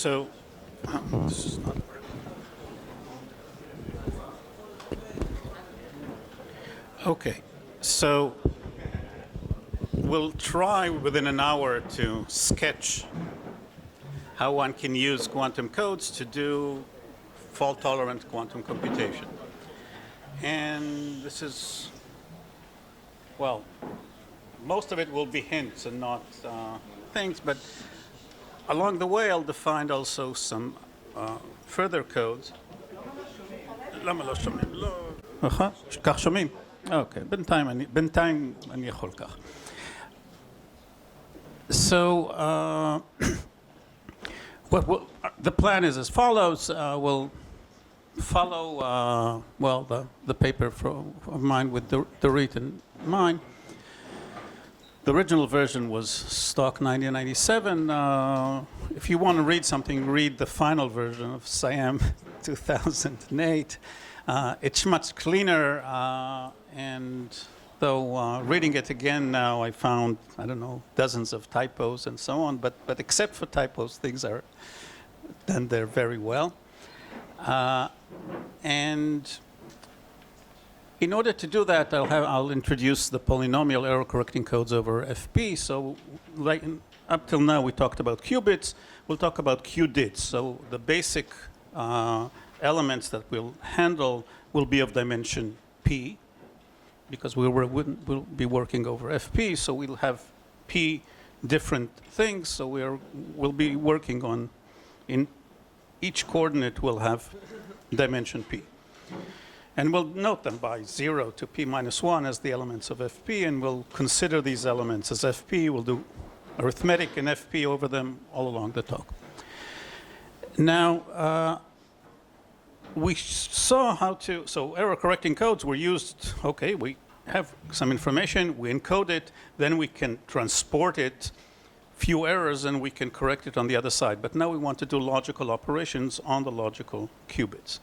So this is not. Okay, so we'll try within an hour to sketch how one can use quantum codes to do fault-tolerant quantum computation. And this is, well, most of it will be hints and not things, but along the way I'll define also some further codes. למה לא שומעים? לא. כך שומעים? אוקיי, בינתיים אני יכול כך. So, the plan is as follows. We'll follow, the paper of mine with Dorit in mind. The original version was stock 1997. If you want to read something, read the final version of Siam 2008. It's much cleaner, and though reading it again now, I found, I don't know, dozens of typos and so on, but except for typos, things are done there very well. And in order to do that, I'll introduce the polynomial error correcting codes over FP. So like up till now, we talked about qubits. We'll talk about qdits. So the basic elements that we'll handle will be of dimension p, because we'll be working over FP. So we'll have p different things. So we'll be working on, in each coordinate will have dimension p. And we'll note them by 0 to p minus 1 as the elements of FP, and we'll consider these elements as FP. We'll do arithmetic and FP over them all along the talk. Now, we saw how to, so error correcting codes were used, okay, we have some information, we encode it, then we can transport it, few errors, and we can correct it on the other side. But now we want to do logical operations on the logical qubits.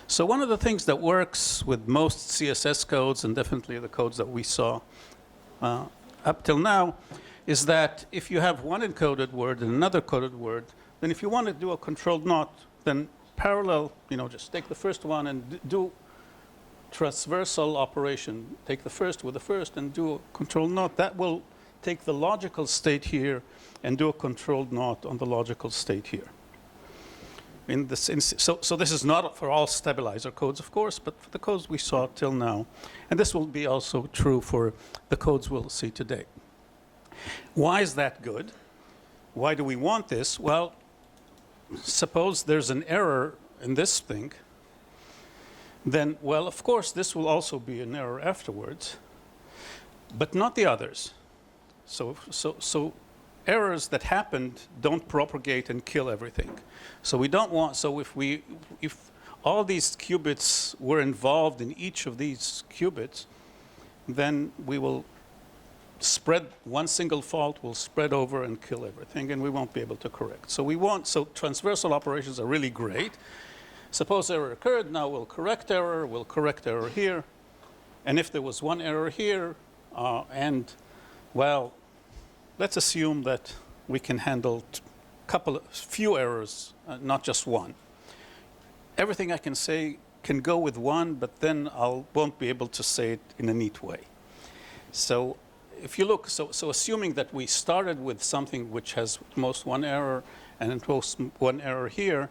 So one of the things that works with most CSS codes, and definitely the codes that we saw up till now, is that if you have one encoded word and another coded word, then if you want to do a controlled NOT, then parallel, just take the first one and do transversal operation. Take the first with the first and do a controlled NOT. That will take the logical state here and do a controlled NOT on the logical state here. So this is not for all stabilizer codes, of course, but for the codes we saw till now. And this will be also true for the codes we'll see today. Why is that good? Why do we want this? Well, suppose there's an error in this thing, then, well, of course, this will also be an error afterwards, but not the others. So errors that happened don't propagate and kill everything. So we don't want, so if all these qubits were involved in each of these qubits, then we will spread, one single fault will spread over and kill everything, and we won't be able to correct. So transversal operations are really great. Suppose error occurred, now we'll correct error here. And if there was one error here, well, let's assume that we can handle few errors, not just one. Everything I can say can go with one, but then I won't be able to say it in a neat way. So if you look, so assuming that we started with something which has at most one error and at most one error here,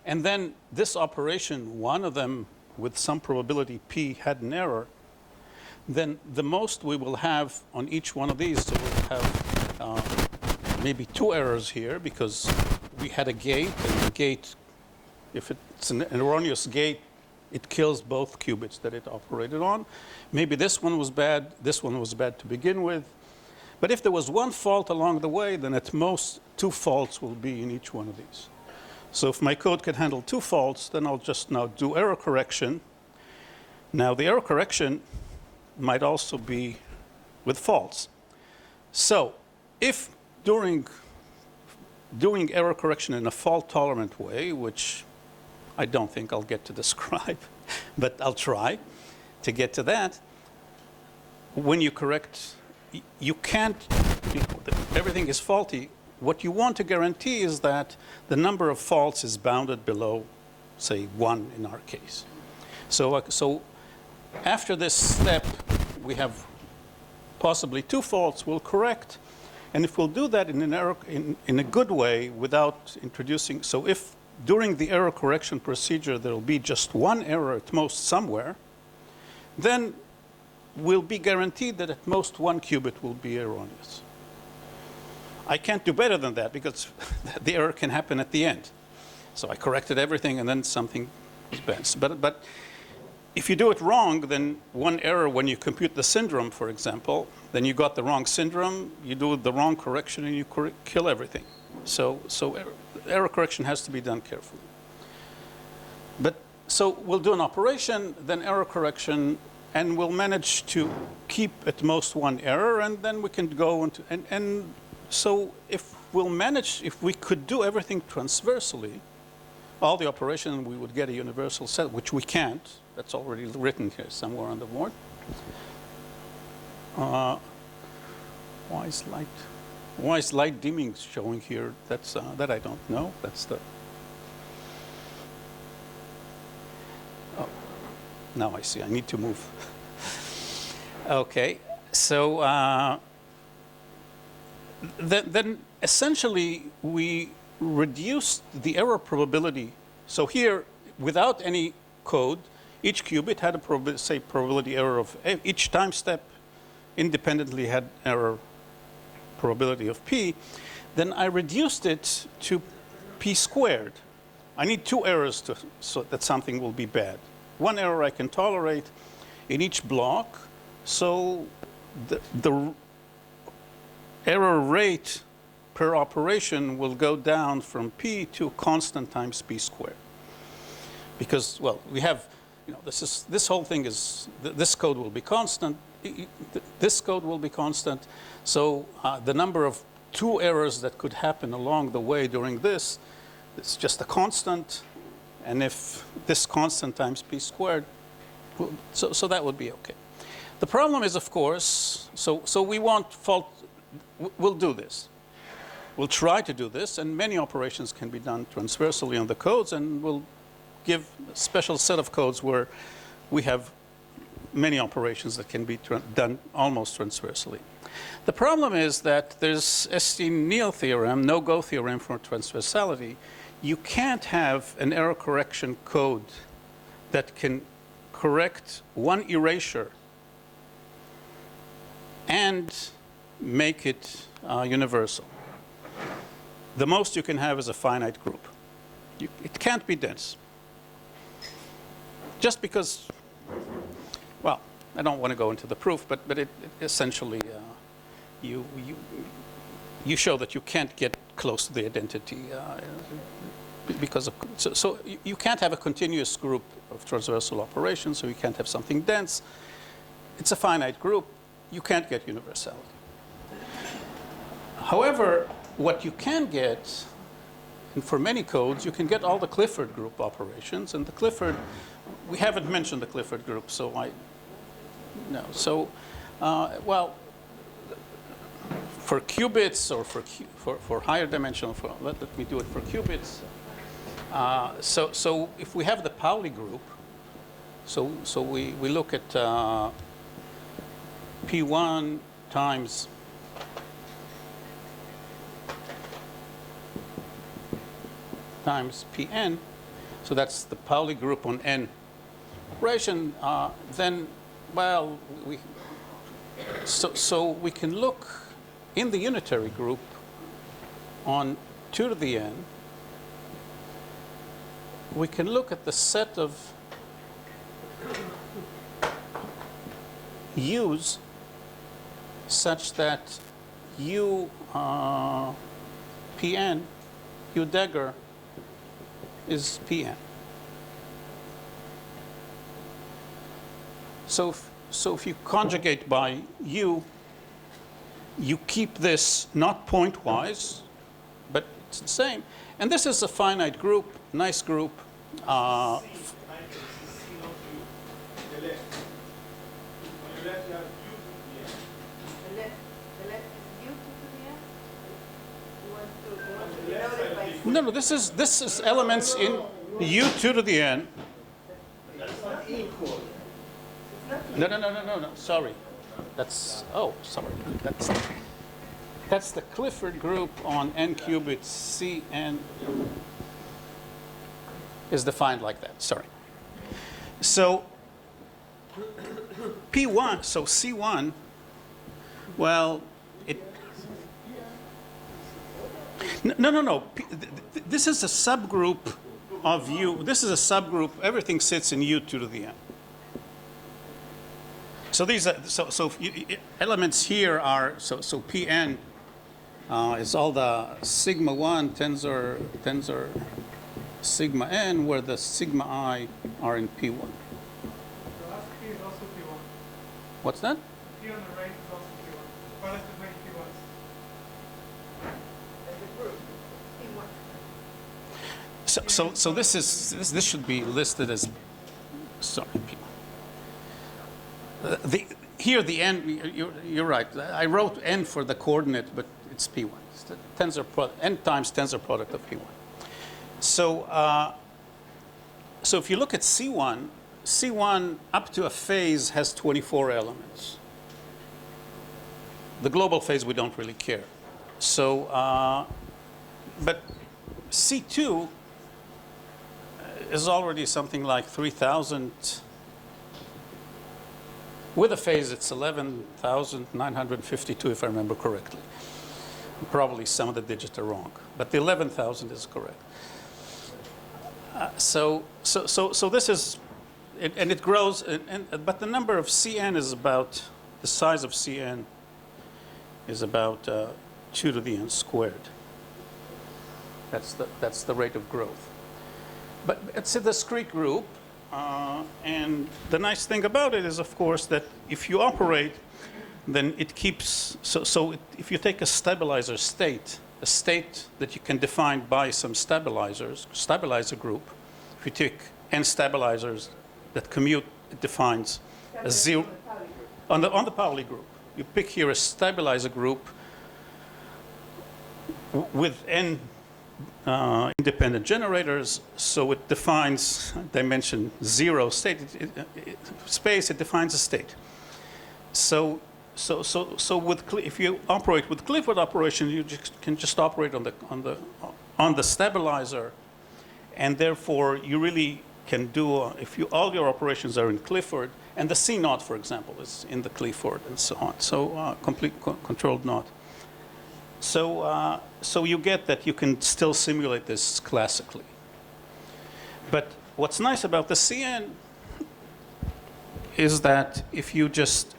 and then this operation, one of them with some probability p had an error, then the most we will have on each one of these, so we'll have maybe 2 errors here because we had a gate, and the gate, if it's an erroneous gate, it kills both qubits that it operated on. Maybe this one was bad to begin with. But if there was one fault along the way, then at most 2 faults will be in each one of these. So if my code can handle 2 faults, then I'll just now do error correction. Now the error correction might also be with faults. So if during doing error correction in a fault-tolerant way, which I don't think I'll get to describe, but I'll try to get to that. When you correct, you can't, everything is faulty. what you want to guarantee is that the number of faults is bounded below, say, 1 in our case. So after this step, we have possibly 2 faults. We'll correct. And if we'll do that in a good way without introducing, so if during the error correction procedure there will be just 1 error at most somewhere, then we'll be guaranteed that at most 1 qubit will be erroneous. I can't do better than that because the error can happen at the end. So I corrected everything and then something was bent. But if you do it wrong, then 1 error when you compute the syndrome, for example, then you got the wrong syndrome, you do the wrong correction, and you kill everything. So error correction has to be done carefully. But so we'll do an operation, then error correction, and we'll manage to keep at most 1 error, and then we can go into, and so if we could do everything transversally, all the operation, we would get a universal set, which we can't. That's already written here somewhere on the board. Why is light dimming showing here? That's that I don't know. That's the. Oh, now I see. I need to move. Okay, so then essentially we reduced the error probability. So here, without any code, each qubit had a probability error of each time step independently had error probability of p. Then I reduced it to p squared. I need 2 errors so that something will be bad. 1 error I can tolerate in each block. So the error rate per operation will go down from p to constant times p squared. Because, well, we have, this whole thing is, this code will be constant, this code will be constant. So the number of 2 errors that could happen along the way during this, it's just a constant. And if this constant times p squared, so that would be okay. The problem is, of course, so we want fault, we'll do this. We'll try to do this, and many operations can be done transversally on the codes, and we'll give a special set of codes where we have many operations that can be done almost transversally. The problem is that there's Esti-Neal theorem, no-go theorem for transversality. You can't have an error correction code that can correct 1 erasure and make it universal. The most you can have is a finite group. It can't be dense. Just because, well, I don't want to go into the proof, but it essentially, you show that you can't get close to the identity because of, so you can't have a continuous group of transversal operations, so you can't have something dense. It's a finite group. You can't get universality. However, what you can get, and for many codes, you can get all the Clifford group operations. And the Clifford, we haven't mentioned the Clifford group, so no. So, well, for qubits or for higher dimensional, let me do it for qubits. So if we have the Pauli group, so we look at P1 times Pn, so that's the Pauli group on n operation, then, well, so we can look in the unitary group on 2 to the n. We can look at the set of u's such that u Pn, u dagger is Pn. So if you conjugate by u, you keep this not pointwise, but it's the same. And this is a finite group, nice group. No, this is elements in U2 to the n. That's not equal. No, sorry. Sorry. That's the Clifford group on n qubits. Cn is defined like that. Sorry. So P1, so C1, well, no. This is a subgroup of U. This is a subgroup. Everything sits in U2 to the n. So these are elements here are so Pn is all the sigma 1 tensor sigma n, where the sigma I are in P1. The last P is also P1. What's that? P on the right is also P1. Product of many P1s. As a group, P1. So this should be listed as sorry. Here the n, you're right. I wrote n for the coordinate, but it's P1. It's the n times tensor product of P1. So if you look at C1 up to a phase has 24 elements. The global phase we don't really care. So, but C2 is already something like 3,000. With a phase, it's 11,952, if I remember correctly. Probably some of the digits are wrong, but the 11,000 is correct. So this is, and it grows, but the number of Cn is about, the size of Cn is about 2 to the n squared. That's the rate of growth. But it's a discrete group. And the nice thing about it is, of course, that if you operate, then it keeps, if you take a stabilizer state, a state that you can define by some stabilizer group, if you take n stabilizers that commute, it defines a zero, on the Pauli group. You pick here a stabilizer group with n independent generators, so it defines dimension 0 state space. It defines a state. So if you operate with Clifford operation, you can just operate on the stabilizer, and therefore you really can do if all your operations are in Clifford, and the C naught, for example, is in the Clifford, and so on. So complete controlled naught. So you get that you can still simulate this classically. But what's nice about the Cn is that if you just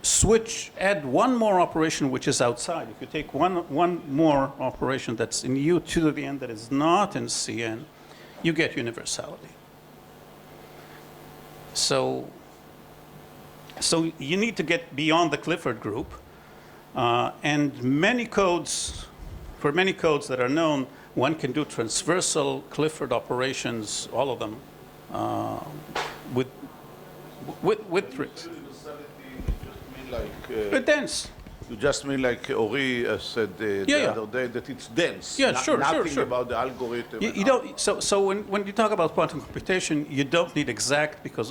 add one more operation which is outside, if you take one more operation that's in U2 to the n that is not in Cn, you get universality. So you need to get beyond the Clifford group, and for many codes that are known, one can do transversal Clifford operations, all of them, with tricks. Dense. You just mean like Ori said the other day, that it's dense. Yeah, sure. Nothing about the algorithm. You don't. So when you talk about quantum computation, you don't need exact because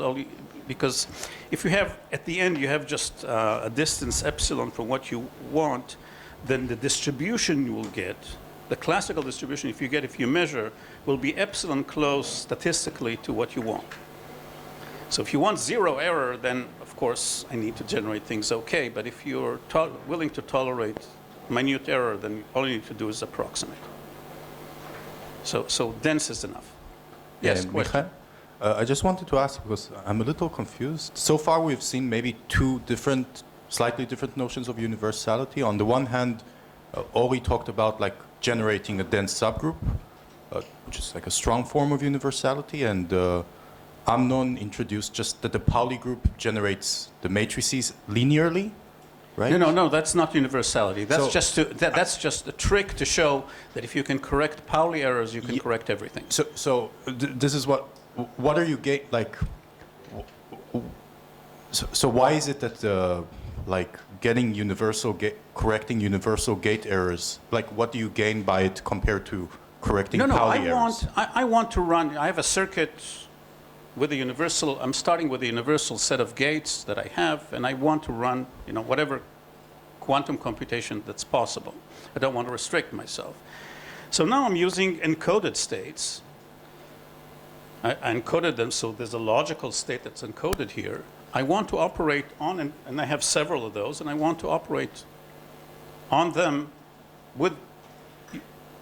if you have at the end you have just a distance epsilon from what you want, then the distribution you will get, the classical distribution if you measure, will be epsilon close statistically to what you want. So if you want zero error, then of course I need to generate things okay. But if you're willing to tolerate minute error, then all you need to do is approximate. So dense is enough. Yes, question. I just wanted to ask, because I'm a little confused. So far we've seen maybe two slightly different notions of universality. On the one hand, Ori talked about like generating a dense subgroup, which is like a strong form of universality, and Amnon introduced just that the Pauli group generates the matrices linearly, right? No, that's not universality. That's that's just a trick to show that if you can correct Pauli errors, you can correct everything. So this is what are you So why is it that like correcting universal gate errors, like what do you gain by it compared to correcting No, Pauli I errors. I want to run, I have a circuit with a universal, I'm starting with a universal set of gates that I have, and I want to run, whatever quantum computation that's possible. I don't want to restrict myself. So now I'm using encoded states. I encoded them, so there's a logical state that's encoded here. I want to operate on, and I have several of those, and I want to operate on them with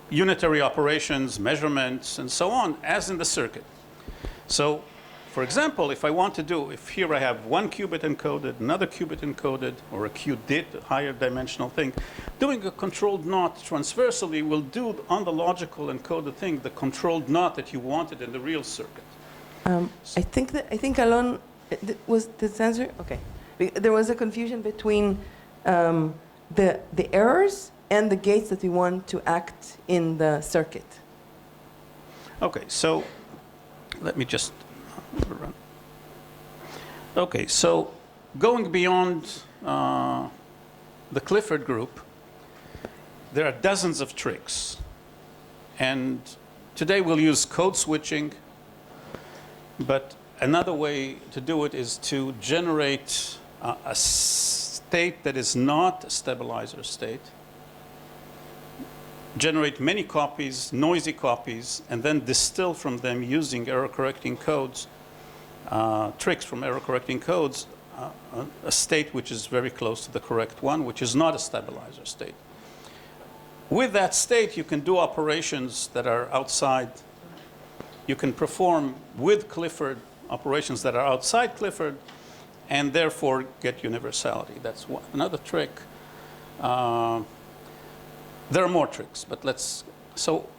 unitary operations, measurements, and so on, as in the circuit. So, for example, if here I have one qubit encoded, another qubit encoded, or a qubit, a higher dimensional thing, doing a controlled knot transversally will do on the logical encoded thing the controlled knot that you wanted in the real circuit. I think Alon, was this answer? Okay. There was a confusion between the errors and the gates that we want to act in the circuit. Okay, so let me just run. Okay, so going beyond the Clifford group, there are dozens of tricks. And today we'll use code switching, but another way to do it is to generate a state that is not a stabilizer state, generate many copies, noisy copies, and then distill from them using error-correcting codes, tricks from error-correcting codes, a state which is very close to the correct one, which is not a stabilizer state. With that state, you can do operations that are outside. You can perform with Clifford operations that are outside Clifford, and therefore get universality. That's another trick. There are more tricks, but so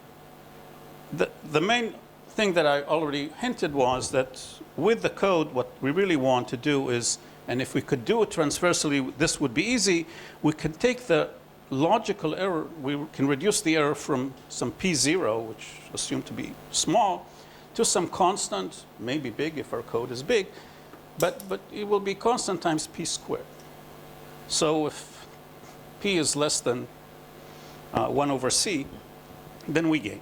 the main thing that I already hinted was that with the code, what we really want to do is, and if we could do it transversally, this would be easy. We can take the logical error, we can reduce the error from some P0, which is assumed to be small, to some constant, maybe big if our code is big, but it will be constant times P squared. So if P is less than 1 over C, then we gain.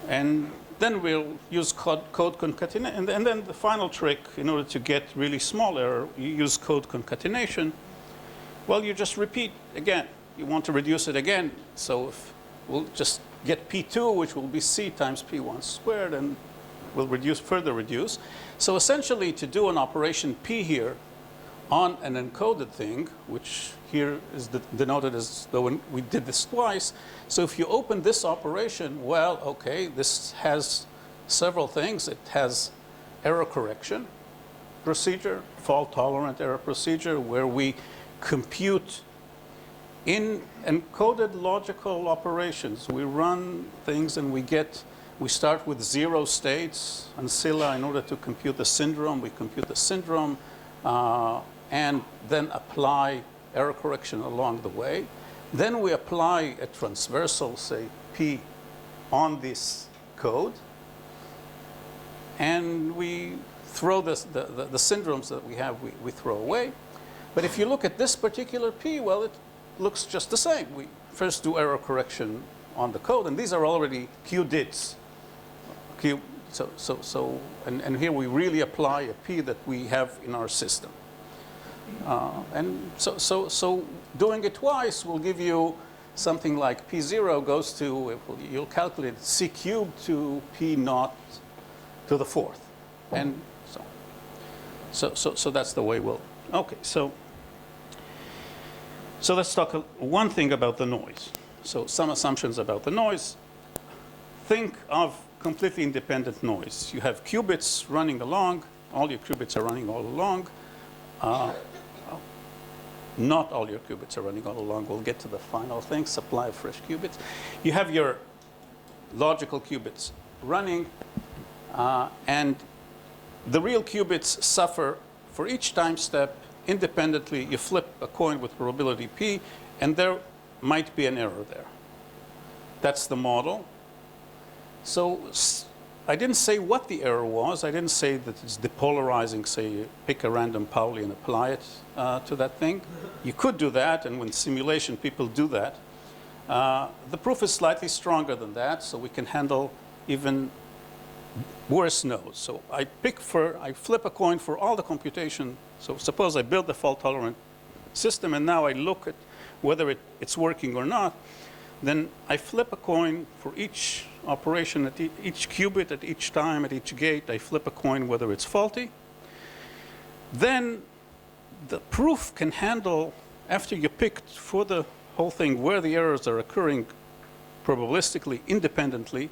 And then we'll use code concatenation. And then the final trick, in order to get really small error, you use code concatenation. Well, you just repeat again. You want to reduce it again. So if we'll just get P2, which will be C times P1 squared, and we'll further reduce. So essentially, to do an operation P here on an encoded thing, which here is denoted as though we did this twice. So if you open this operation, well, okay, this has several things. It has error correction procedure, fault-tolerant error procedure, where we compute in encoded logical operations. We run things and we start with 0 states. And Scylla, in order to compute the syndrome, we compute the syndrome and then apply error correction along the way. Then we apply a transversal, say, P on this code. And we throw the syndromes that we have, we throw away. But if you look at this particular P, well, it looks just the same. We first do error correction on the code, and these are already qubits. And here we really apply a P that we have in our system. And so doing it twice will give you something like P0 goes to, you'll calculate C cubed to P naught to the 4th. And so that's the way we'll, okay, so let's talk one thing about the noise. So some assumptions about the noise. Think of completely independent noise. You have qubits running along. All your qubits are running all along. Not all your qubits are running all along. We'll get to the final thing, supply of fresh qubits. You have your logical qubits running, and the real qubits suffer for each time step independently. You flip a coin with probability P, and there might be an error there. That's the model. So I didn't say what the error was. I didn't say that it's depolarizing, say, you pick a random Pauli and apply it to that thing. You could do that, and with simulation, people do that. The proof is slightly stronger than that, so we can handle even worse nodes. So I flip a coin for all the computation. So suppose I build a fault-tolerant system, and now I look at whether it's working or not. Then I flip a coin for each operation, at each qubit, at each time, at each gate. I flip a coin whether it's faulty. Then the proof can handle, after you picked for the whole thing where the errors are occurring probabilistically, independently,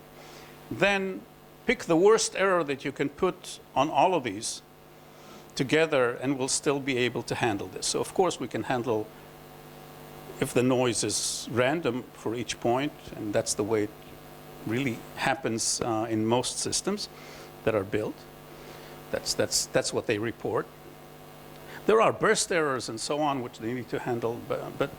then pick the worst error that you can put on all of these together, and we'll still be able to handle this. So of course we can handle if the noise is random for each point, and that's the way it really happens in most systems that are built. That's what they report. There are burst errors and so on which they need to handle, but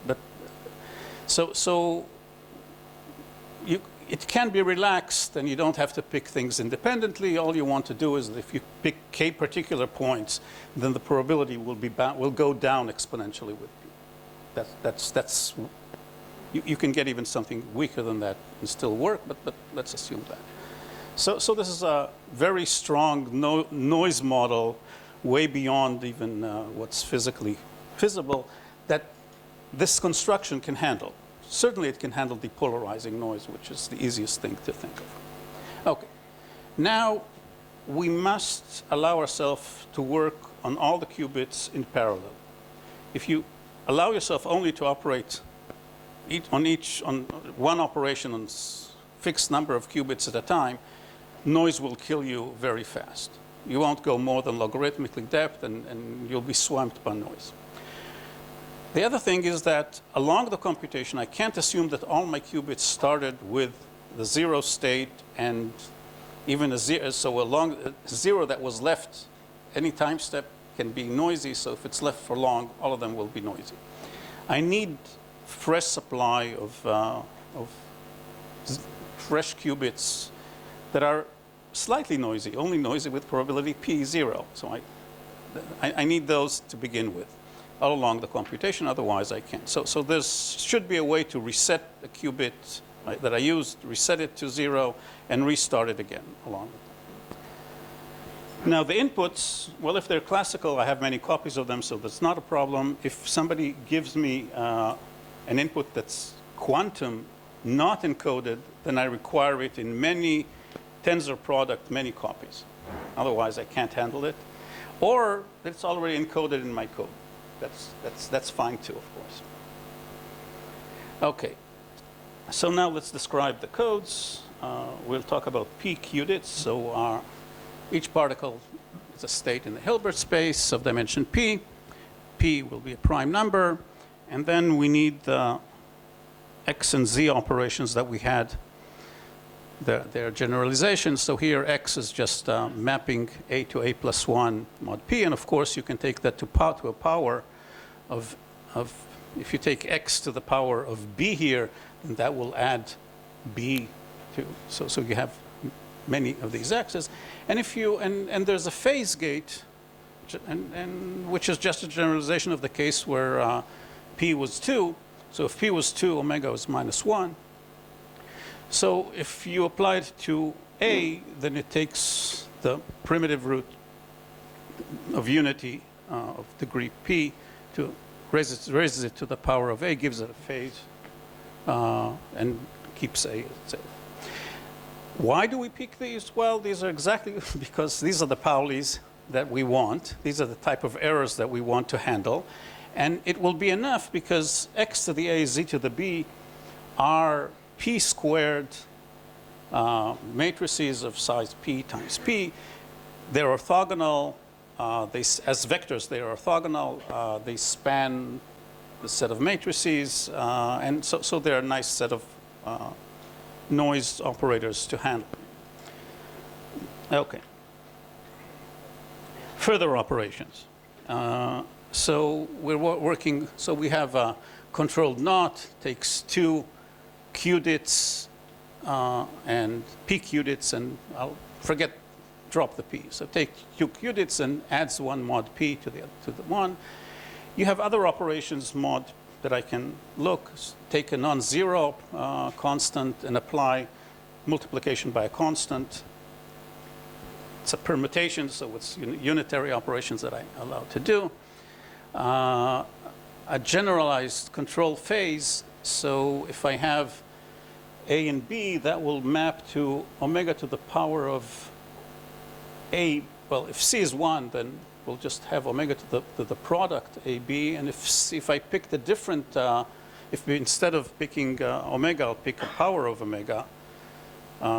it can be relaxed, and you don't have to pick things independently. All you want to do is if you pick k particular points, then the probability will go down exponentially with p. You can get even something weaker than that and still work, but let's assume that. So this is a very strong noise model, way beyond even what's physically feasible, that this construction can handle. Certainly it can handle depolarizing noise, which is the easiest thing to think of. Okay, now we must allow ourselves to work on all the qubits in parallel. If you allow yourself only to operate on one operation on fixed number of qubits at a time, noise will kill you very fast. You won't go more than logarithmically depth, and you'll be swamped by noise. The other thing is that along the computation, I can't assume that all my qubits started with the 0 state and even a 0. So along a 0 that was left, any time step can be noisy. So if it's left for long, all of them will be noisy. I need fresh supply of fresh qubits that are slightly noisy, only noisy with probability p0. So I need those to begin with all along the computation, otherwise I can't. So there should be a way to reset the qubit that I used, reset it to 0, and restart it again along with it. Now the inputs, well, if they're classical, I have many copies of them, so that's not a problem. If somebody gives me an input that's quantum, not encoded, then I require it in many tensor product, many copies. Otherwise I can't handle it. Or it's already encoded in my code. That's fine too, of course. Okay, so now let's describe the codes. We'll talk about p qubits. So each particle is a state in the Hilbert space of dimension p. P will be a prime number, and then we need the x and z operations that we had. Their generalizations. So here x is just mapping a to a plus 1 mod p, and of course you can take that to a power of if you take x to the power of b here, then that will add b to, so you have many of these x's, and if you and there's a phase gate, and which is just a generalization of the case where p was 2. So if p was 2, omega was minus 1. So if you apply it to A, then it takes the primitive root of unity of degree P to raises it to the power of A, gives it a phase, and keeps A, etc. Why do we pick these? Well, these are exactly because these are the Paulis that we want. These are the type of errors that we want to handle. And it will be enough because x to the A, z to the B are p squared matrices of size p times p. They're orthogonal. As vectors, they're orthogonal. They span the set of matrices. And so they're a nice set of noise operators to handle. OK. Further operations. So we're working. So we have a controlled knot, takes 2 qubits and p qubits, and I'll drop the p. So take 2 qubits and adds 1 mod p to the 1. You have other operations mod that I can look, take a non-zero constant and apply multiplication by a constant. It's a permutation, so it's unitary operations that I'm allowed to do. A generalized control phase, so if I have A and B, that will map to omega to the power of A. Well, if C is 1, then we'll just have omega to the product AB. And if I pick the different, instead of picking omega, I'll pick a power of omega,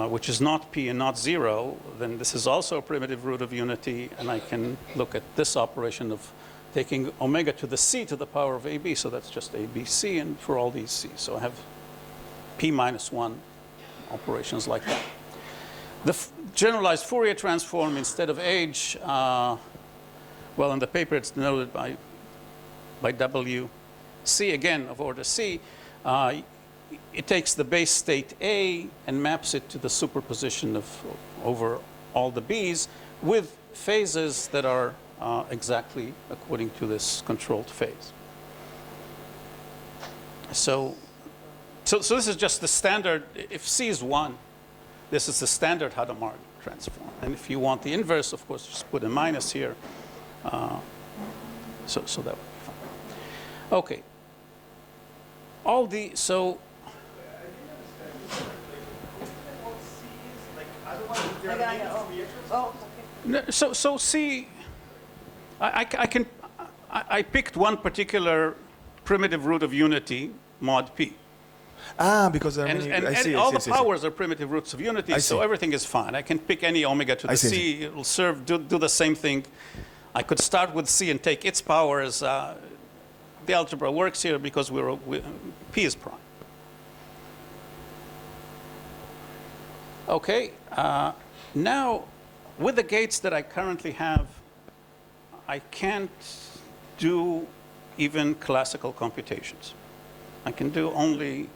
which is not P and not 0, then this is also a primitive root of unity. And I can look at this operation of taking omega to the C to the power of AB. So that's just ABC and for all these C. So I have P minus 1 operations like that. The generalized Fourier transform, instead of age, well, in the paper it's denoted by W. C, again, of order C. It takes the base state A and maps it to the superposition of over all the B's with phases that are exactly according to this controlled phase. So this is just the standard. If C is 1, this is the standard Hadamard transform. And if you want the inverse, of course, just put a minus here. So that would be fine. Okay. So C, I picked one particular primitive root of unity, mod P. Because there are And, many, and, I see, and I all see, the I see. powers are primitive roots of unity, so everything is fine. I can pick any omega to the C. It will do the same thing. I could start with C and take its powers. The algebra works here because P is prime. Okay. Now, with the gates that I currently have, I can't do even classical computations. I can do only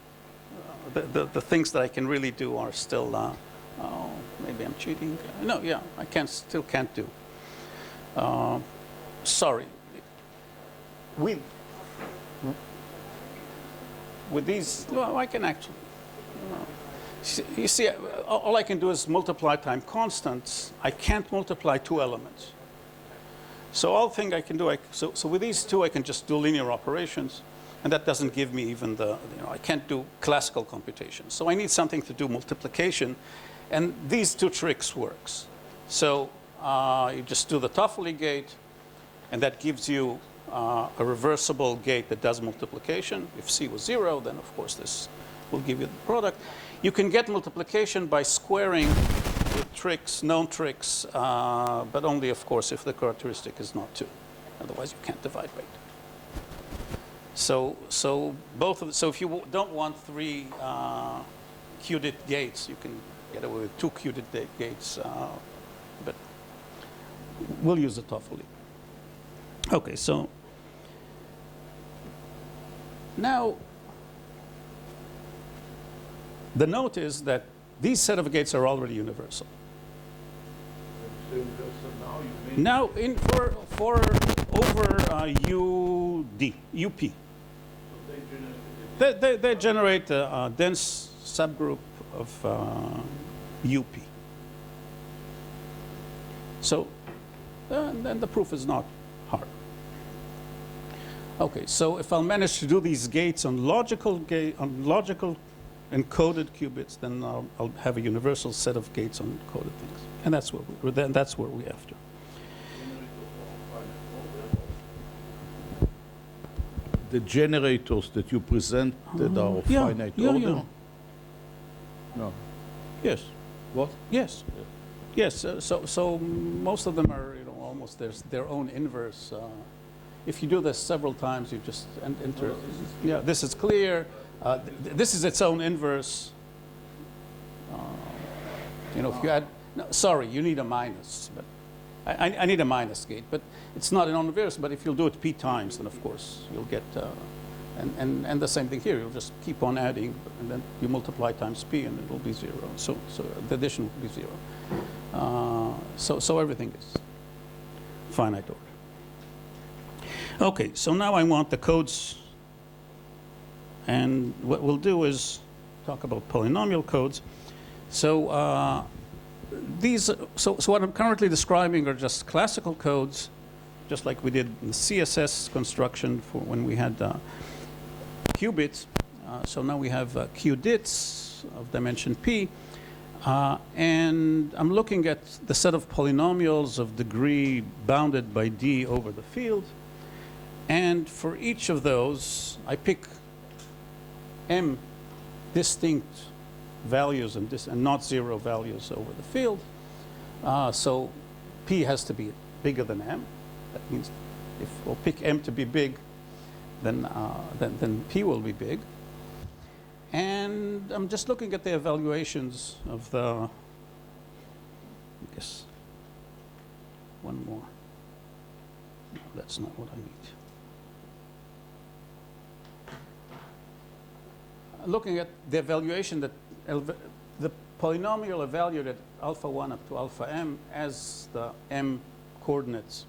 the things that I can really do are still, oh, maybe I'm cheating. No, yeah, I still can't do. Sorry. With these, well, I can actually. You see, all I can do is multiply time constants. I can't multiply two elements. So all thing I can do, so with these two, I can just do linear operations. And that doesn't give me even I can't do classical computation. So I need something to do multiplication. And these two tricks works. So you just do the Toffoli gate, and that gives you a reversible gate that does multiplication. If C was 0, then of course this will give you the product. You can get multiplication by squaring with tricks, known tricks, but only, of course, if the characteristic is not 2. Otherwise, you can't divide by 2. So if you don't want 3 qubit gates, you can get away with 2 qubit gates, but we'll use the Toffoli. Okay, so now the note is that these set of gates are already universal. Now, for over UP. They generate a dense subgroup of UP. So then the proof is not hard. Okay, so if I'll manage to do these gates on logical encoded qubits, then I'll have a universal set of gates on encoded things, and that's what we're after. The generators that you present that are of finite order? Yeah. No. Yes. What? Yes. Yes. So most of them are almost their own inverse. If you do this several times, you just enter. Yeah. This is clear. This is its own inverse. If you add. No, sorry, you need a minus, but I need a minus gate, but it's not an inverse. But if you'll do it p times, then of course you'll get, and the same thing here. You'll just keep on adding, and then you multiply times p, and it will be 0. So the addition will be 0. So everything is finite order. Okay, so now I want the codes And what we'll do is talk about polynomial codes. So so what I'm currently describing are just classical codes, just like we did in the CSS construction for when we had qubits. So now we have qdits of dimension p. And I'm looking at the set of polynomials of degree bounded by d over the field. And for each of those, I pick m distinct values and not zero values over the field. So p has to be bigger than m. That means if we'll pick m to be big, then p will be big. And I'm just looking at the evaluations of the, I guess, one more. No, that's not what I need. Looking at the evaluation that the polynomial evaluated alpha 1 up to alpha m as the m coordinates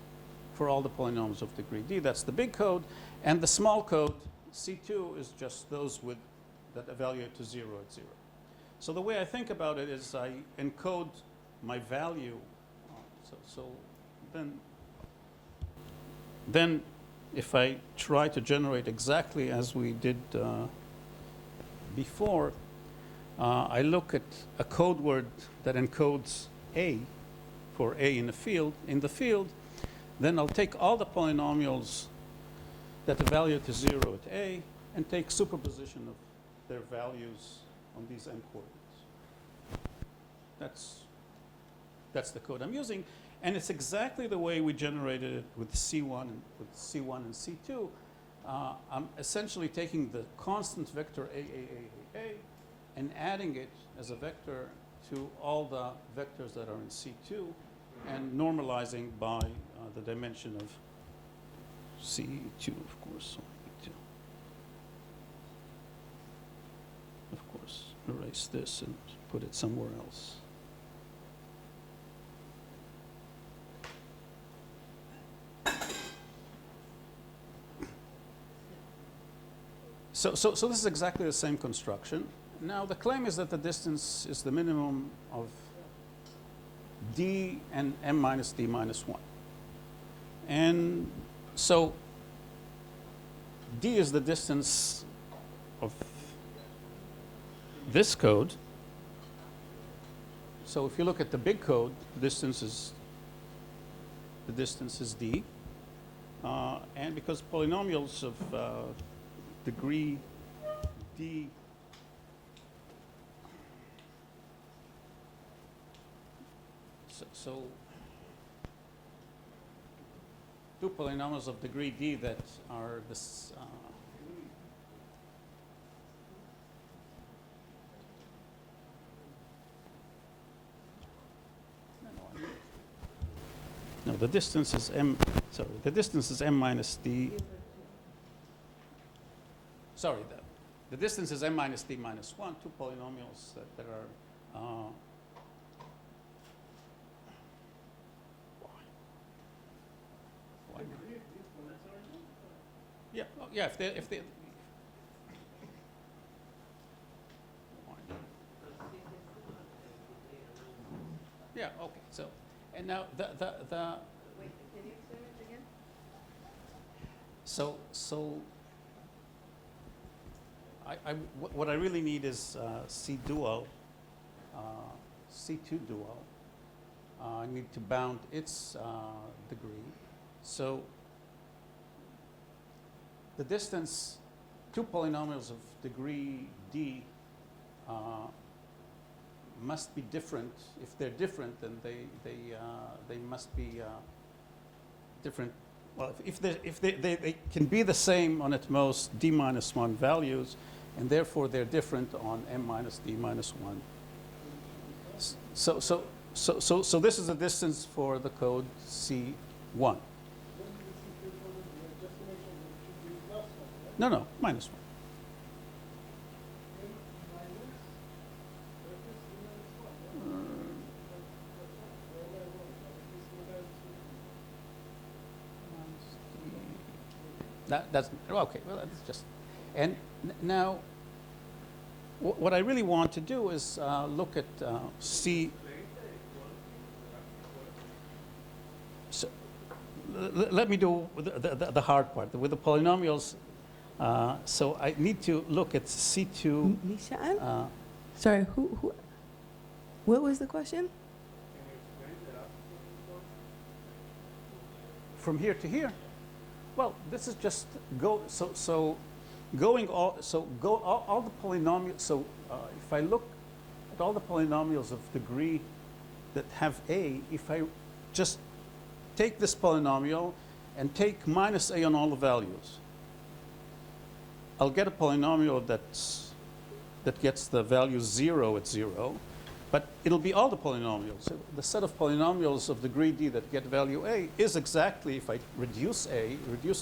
for all the polynomials of degree d. That's the big code. And the small code, C2, is just those with that evaluate to 0 at 0. So the way I think about it is I encode my value. So then if I try to generate exactly as we did before, I look at a code word that encodes A for A in the field. Then I'll take all the polynomials that evaluate to 0 at A and take superposition of their values on these m coordinates. That's the code I'm using, and it's exactly the way we generated it with C1 and and C2. I'm essentially taking the constant vector A, and adding it as a vector to all the vectors that are in C2 and normalizing by the dimension of C2, of course. Of course, erase this and put it somewhere else. So this is exactly the same construction. Now the claim is that the distance is the minimum of d and m minus d minus 1. And so d is the distance of this code. So if you look at the big code, the distance is d. And because polynomials of degree d so two polynomials of degree d that are this no, the distance is m, sorry, the distance is m minus d. Sorry, the distance is m minus d minus 1, two polynomials that are why not? Yeah, oh, yeah, if they why not? Yeah, okay, so, and now the Wait, can you say it again? so what I really need is C dual, C2 dual. I need to bound its degree. So the distance, two polynomials of degree d must be different. If they're different, then they must be different. Well, if they can be the same on at most d minus 1 values, and therefore they're different on m minus d minus 1. So this is the distance for the code C1. No, minus 1. That's okay. Well, that's just And now, what I really want to do is look at C. So, let me do the hard part with the polynomials. So I need to look at C2. Mishaan? Sorry, who? What was the question? From here to here. Well, this is just go. So going all. So go all the polynomials. So if I look at all the polynomials of degree that have a, if I just take this polynomial and take minus a on all the values, I'll get a polynomial that gets the value 0 at 0, but it'll be all the polynomials. So the set of polynomials of degree d that get value a is exactly, if I reduce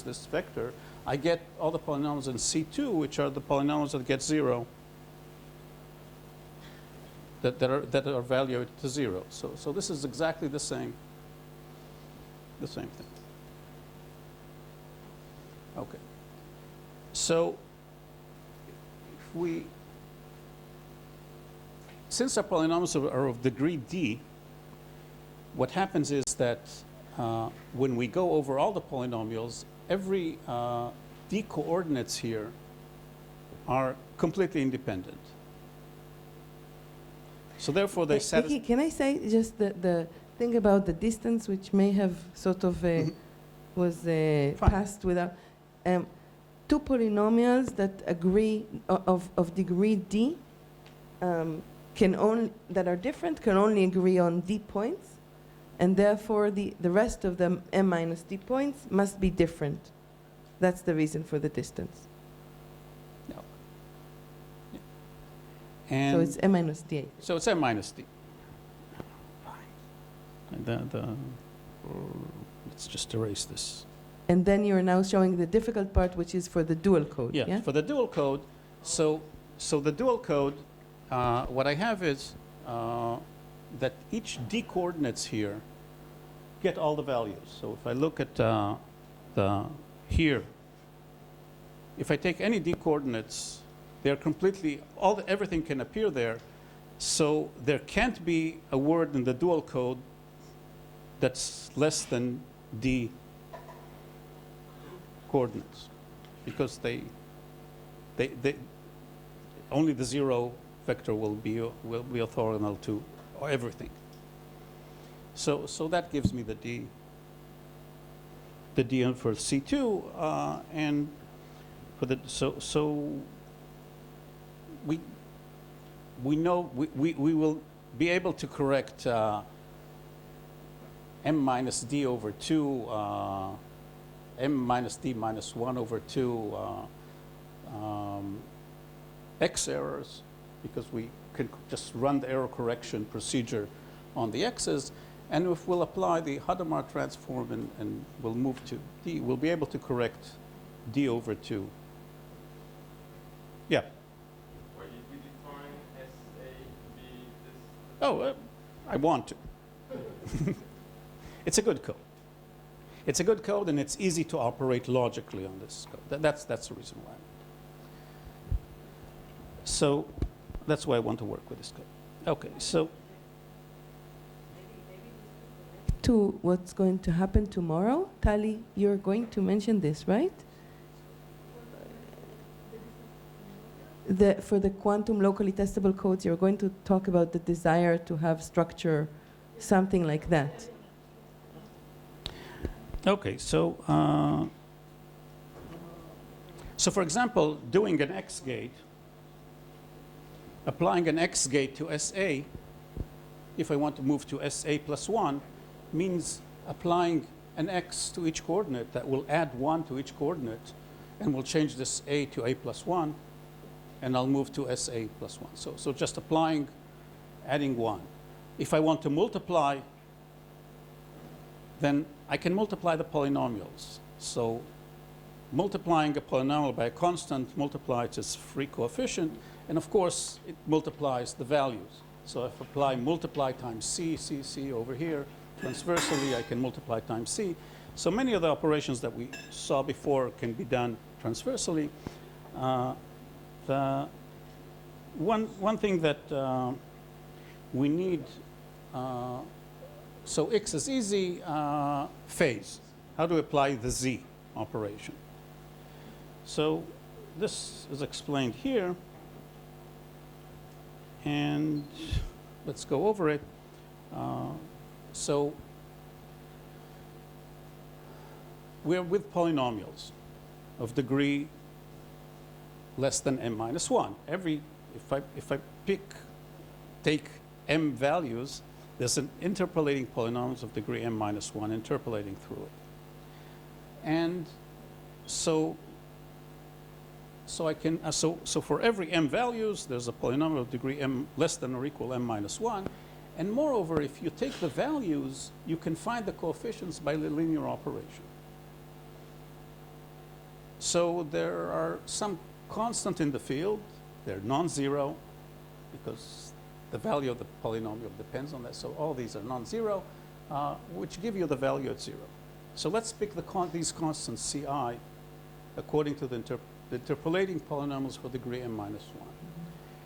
this vector, I get all the polynomials in C2, which are the polynomials that get 0, that are valued to 0. So this is exactly the same thing. Okay. So since our polynomials are of degree d, what happens is that when we go over all the polynomials, every d coordinates here are completely independent. So therefore, they Vicky, can I say just the thing about the distance, which may have sort of was passed without. Two polynomials that agree of degree d that are different can only agree on d points, and therefore the rest of them m minus d points must be different. That's the reason for the distance. No. Yeah. And so it's m minus d. So it's m minus d. And let's just erase this. And then you're now showing the difficult part, which is for the dual code. Yeah, for the dual code. So the dual code, what I have is that each d coordinates here get all the values. So if I look at here, if I take any d coordinates, they're completely everything can appear there. So there can't be a word in the dual code that's less than d coordinates, because they only the 0 vector will be orthogonal to everything. So that gives me the d for C2, and for the so we know we will be able to correct m minus d over 2, m minus d minus 1 over 2 x errors, because we can just run the error correction procedure on the x's, and if we'll apply the Hadamard transform and we'll move to d, we'll be able to correct d over 2. Yeah. Where we define SA to be this. Oh, I want to. It's a good code. It's a good code, and it's easy to operate logically on this code. That's the reason why. So that's why I want to work with this code. Okay, so to what's going to happen tomorrow, Tali, you're going to mention this, right? For the quantum locally testable codes, you're going to talk about the desire to have structure, something like that. okay, so for example, doing an X gate, applying an X gate to SA, if I want to move to SA plus 1, means applying an X to each coordinate that will add 1 to each coordinate, and will change this A to A plus 1, and I'll move to SA plus 1. So just adding 1. If I want to multiply, then I can multiply the polynomials. So multiplying a polynomial by a constant multiplies its free coefficient, and of course it multiplies the values. So if I apply multiply times C over here, transversally I can multiply times C. So many of the operations that we saw before can be done transversally. The one thing that we need, so x is easy, phase. How do we apply the z operation? So this is explained here, and let's go over it. So we're with polynomials of degree less than m minus 1. If I take m values, there's an interpolating polynomials of degree m minus 1 interpolating through it. And so for every m values, there's a polynomial of degree m less than or equal m minus 1. And moreover, if you take the values, you can find the coefficients by the linear operation. So there are some constant in the field. They're non-zero because the value of the polynomial depends on that. So all these are non-zero, which give you the value at 0. So let's pick these constants Ci according to the interpolating polynomials for degree m minus 1.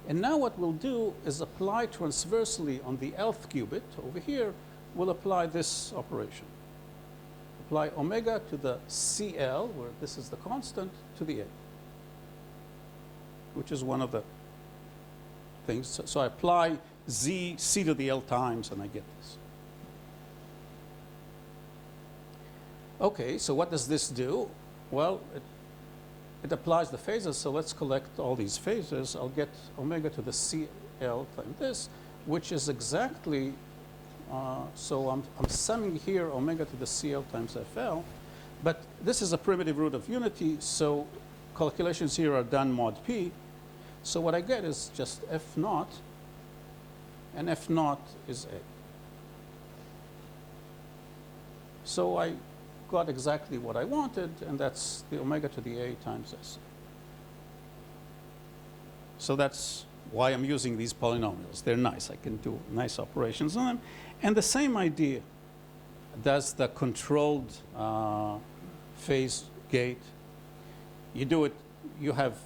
And now what we'll do is apply transversally on the nth qubit over here, we'll apply this operation. Apply omega to the Cl, where this is the constant, to the A, which is one of the things. So I apply Z, C to the L times, and I get this. Okay, so what does this do? Well, it applies the phases, so let's collect all these phases. I'll get omega to the CL times this, which is exactly, so I'm summing here omega to the CL times FL, but this is a primitive root of unity, so calculations here are done mod P. So what I get is just F naught, and F naught is A. So I got exactly what I wanted, and that's the omega to the A times S. So that's why I'm using these polynomials. They're nice. I can do nice operations on them. And the same idea does the controlled phase gate. You do it, you have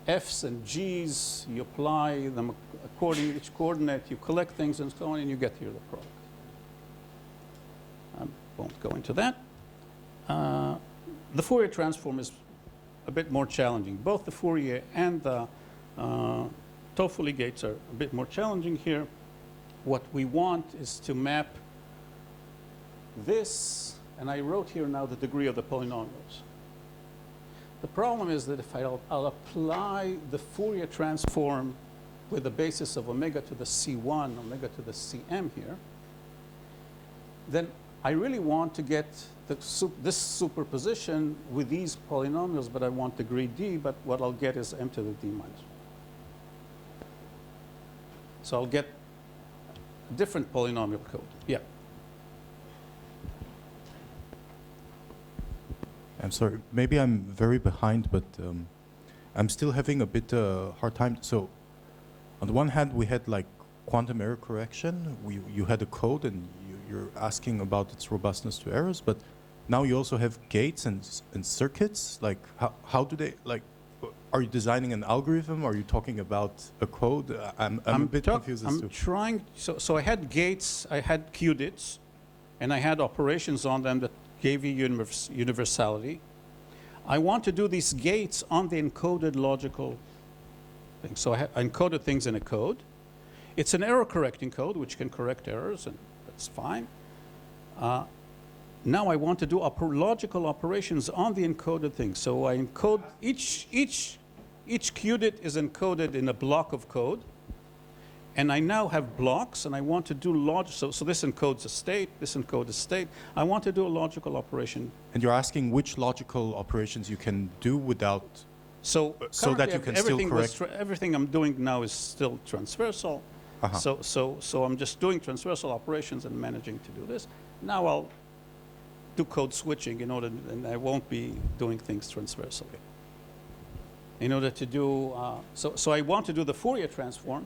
F's and G's, you apply them according to each coordinate, you collect things and so on, and you get here the product. I won't go into that. The Fourier transform is a bit more challenging. Both the Fourier and the Toffoli gates are a bit more challenging here. What we want is to map this, and I wrote here now the degree of the polynomials. The problem is that if I'll apply the Fourier transform with the basis of omega to the C1, omega to the Cm here, then I really want to get this superposition with these polynomials, but I want degree d, but what I'll get is m to the d minus 1. So I'll get a different polynomial code. Yeah. I'm sorry, maybe I'm very behind, but I'm still having a bit hard time. So on the one hand, we had like quantum error correction. You had a code and you're asking about its robustness to errors, but now you also have gates and circuits. Like how do they, like, are you designing an algorithm? Are you talking about a code? I'm a bit confused as to. I'm trying, so I had gates, I had qubits, and I had operations on them that gave you universality. I want to do these gates on the encoded logical thing. So I encoded things in a code. It's an error correcting code, which can correct errors, and that's fine. Now I want to do logical operations on the encoded thing. So I encode, each qubit is encoded in a block of code. And I now have blocks, and I want to do so this encodes a state, this encodes a state. I want to do a logical operation. And you're asking which logical operations you can do without, so that you can still correct. Everything I'm doing now is still transversal. So I'm just doing transversal operations and managing to do this. Now I'll do code switching in order, and I won't be doing things transversally. In order to do, so I want to do the Fourier transform.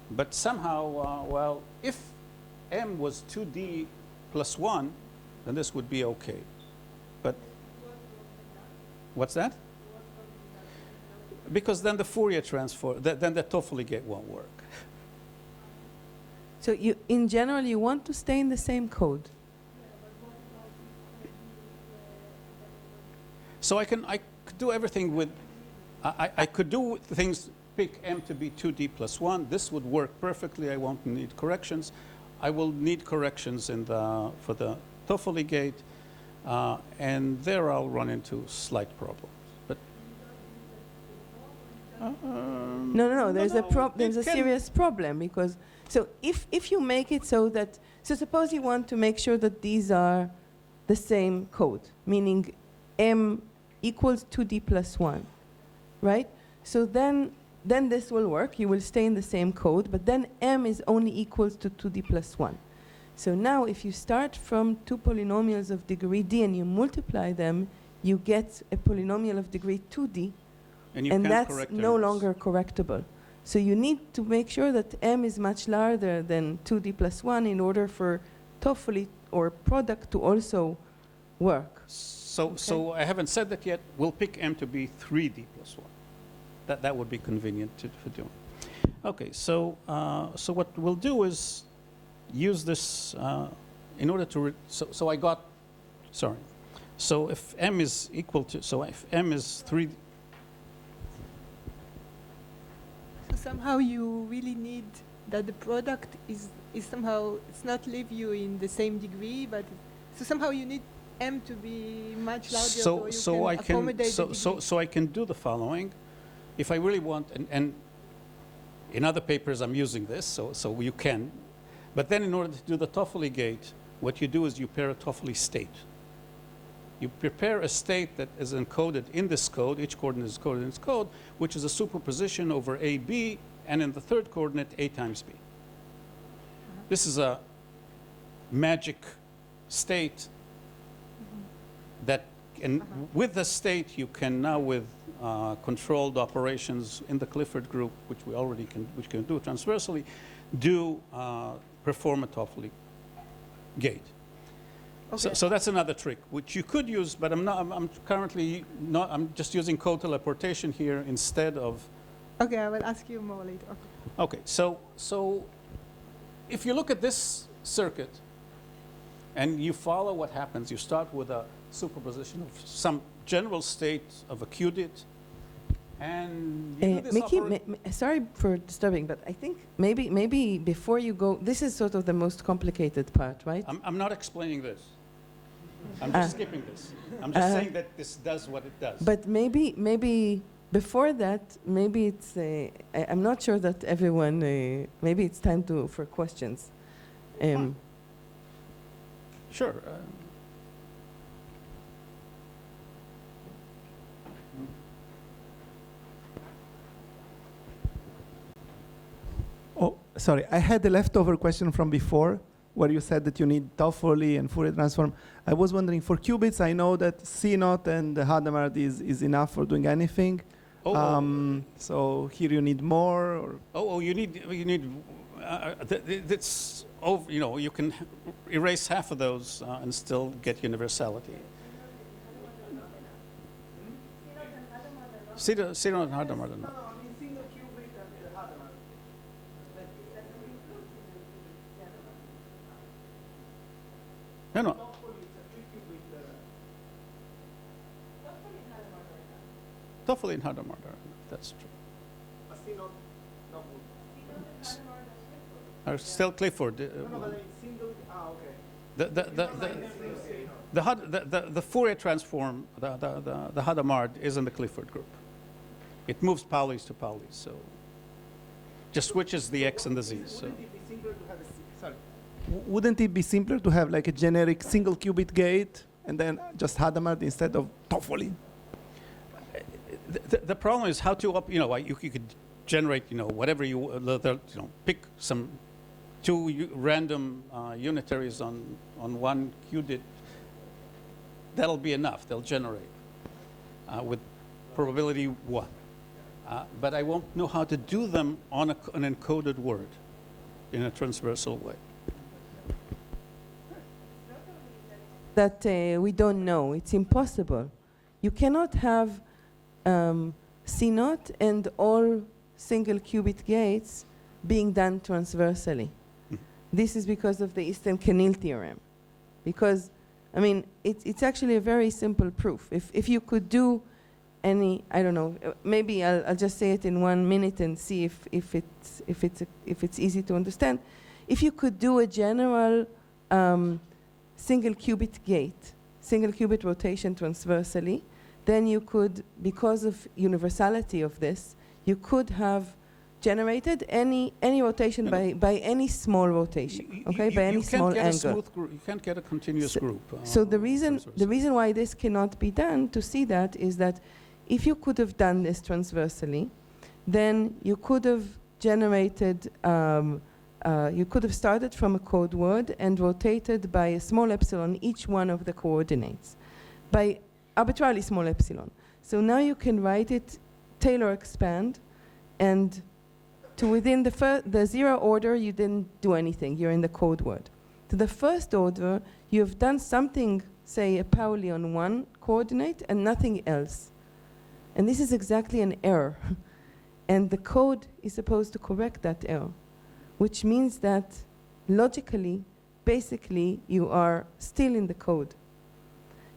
But somehow, well, if m was 2d plus 1, then this would be okay. But what's that? Because then the Fourier transform, then the Toffoli gate won't work. So you, in general, you want to stay in the same code. So I could do everything with, I could do things, pick m to be 2d plus 1. This would work perfectly. I won't need corrections. I will need corrections in for the Toffoli gate, and there I'll run into slight problems. But No. There's a serious problem because if you make it so that suppose you want to make sure that these are the same code, meaning m equals 2d plus 1, right? So then this will work. You will stay in the same code, but then m is only equals to 2d plus 1. So now if you start from two polynomials of degree d and you multiply them, you get a polynomial of degree 2d, and that's no longer correctable. So you need to make sure that m is much larger than 2d plus 1 in order for Toffoli or product to also work. So I haven't said that yet. We'll pick m to be 3d plus 1. That would be convenient for doing. Okay, so what we'll do is use this in order to, so I got, sorry. So if m is equal to, so if m is 3, so somehow you really need that the product is somehow, it's not leave you in the same degree, but so somehow you need m to be much larger so you can accommodate the degree. So I can do the following. If I really want, and in other papers I'm using this, so you can. But then in order to do the Toffoli gate, what you do is you pair a Toffoli state. You prepare a state that is encoded in this code, each coordinate is encoded in this code, which is a superposition over A, B, and in the third coordinate, A times B. This is a magic state that, and with the state, you can now with controlled operations in the Clifford group, which we already can do transversally, perform a Toffoli gate. Okay. So that's another trick, which you could use, but I'm currently not, I'm just using code teleportation here instead of. Okay, I will ask you more later. Okay, so if you look at this circuit and you follow what happens, you start with a superposition of some general state of a qubit, and you do this Mickey, sorry for disturbing, but I think maybe before you go, this is sort of the most complicated part, right? I'm not explaining this. I'm just skipping this. I'm just saying that this does what it does. But maybe before that, maybe it's, I'm not sure that everyone, maybe it's time for questions. Sure. Oh, sorry. I had a leftover question from before where you said that you need Toffoli and Fourier transform. I was wondering, for qubits, I know that C-naught and the Hadamard is enough for doing anything. So here you need more? Or you need, that's over, you can erase half of those and still get universality. C-naught and Hadamard are not. No. Toffoli and Hadamard are, that's true. Are still Clifford. The Fourier transform, the Hadamard is in the Clifford group. It moves Paulis to Paulis, so just switches the X and the Z. So. Wouldn't it be simpler to have like a generic single qubit gate and then just Hadamard instead of Toffoli? The problem is how to you could generate whatever you pick some two random unitaries on one qubit. That'll be enough. They'll generate with probability 1. But I won't know how to do them on an encoded word in a transversal way. That we don't know. It's impossible. You cannot have C naught and all single qubit gates being done transversally. This is because of the Easton-Kenil theorem. Because, I mean, it's actually a very simple proof. If you could do any, I don't know, maybe I'll just say it in 1 minute and see if it's easy to understand. If you could do a general single qubit gate, single qubit rotation transversally, then you could, because of universality of this, you could have generated any rotation by any small rotation, okay, by any small angle. You can't get a continuous group. So the reason why this cannot be done to see that is that if you could have done this transversally, then you could have generated, you could have started from a code word and rotated by a small epsilon each one of the coordinates, by arbitrarily small epsilon. So now you can write it Taylor expand, and to within the zero order, you didn't do anything. You're in the code word. To the first order, you've done something, say a Pauli on one coordinate and nothing else. And this is exactly an error. And the code is supposed to correct that error, which means that logically, basically, you are still in the code.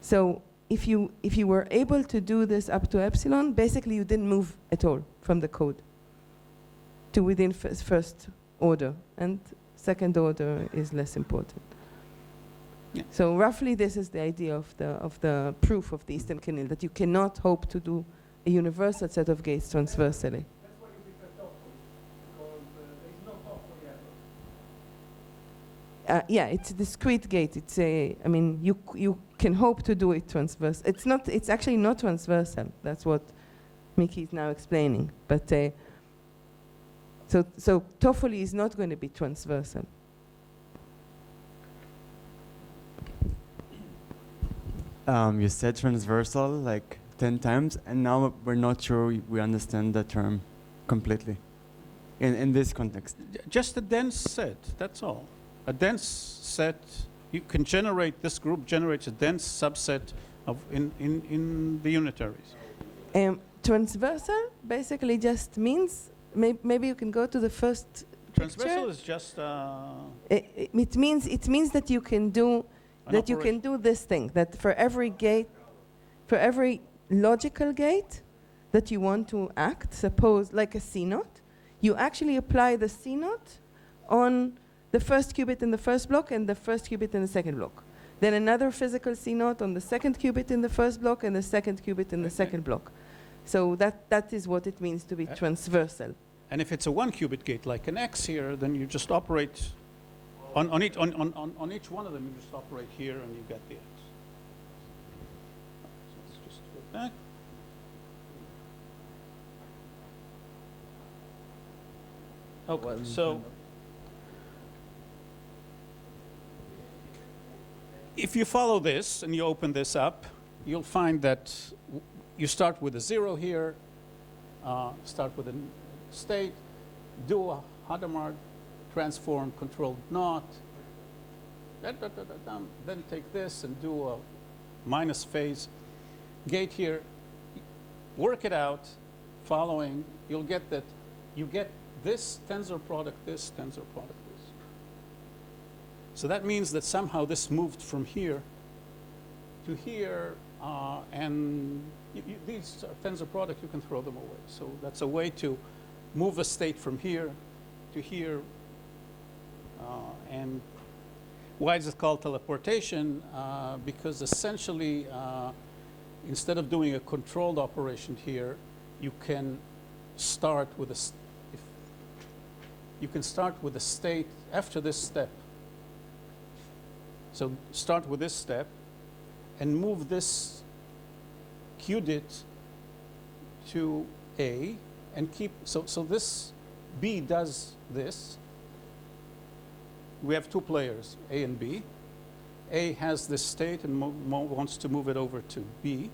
So if you were able to do this up to epsilon, basically you didn't move at all from the code to within first order, and second order is less important. Yeah. So roughly this is the idea of the proof of the Easton-Kenil, that you cannot hope to do a universal set of gates transversally. That's why you prefer Toffoli, because there is no Toffoli ever. Yeah, it's a discrete gate. It's a, I mean, you can hope to do it transverse. It's actually not transversal. That's what Mickey is now explaining. But so Toffoli is not going to be transversal. You said transversal like 10 times, and now we're not sure we understand the term completely in this context. Just a dense set, that's all. A dense set, you can generate, this group generates a dense subset of in the unitaries. Transversal basically just means, maybe you can go to the first Transversal picture. is just it means that you can do you can do this thing, that for every gate, for every logical gate that you want to act, suppose like a C naught, you actually apply the C naught on the first qubit in the first block and the first qubit in the second block. Then another physical C naught on the second qubit in the first block and the second qubit in the second block. So that is what it means to be transversal. And if it's a one qubit gate like an X here, then you just operate on each one of them. You just operate here and you get the X. So let's just go back. Okay, so if you follow this and you open this up, you'll find that you start with a 0 here, start with a state, do a Hadamard transform controlled knot, then take this and do a minus phase gate here, work it out, following, you'll get that you get this tensor product, this tensor product, this. So that means that somehow this moved from here to here, and these are tensor product, you can throw them away. So that's a way to move a state from here to here. And why is it called teleportation? Because essentially, instead of doing a controlled operation here, you can start with a state after this step. So start with this step and move this qubit to A and keep, so this B does this. We have two players, A and B. A has this state and wants to move it over to B.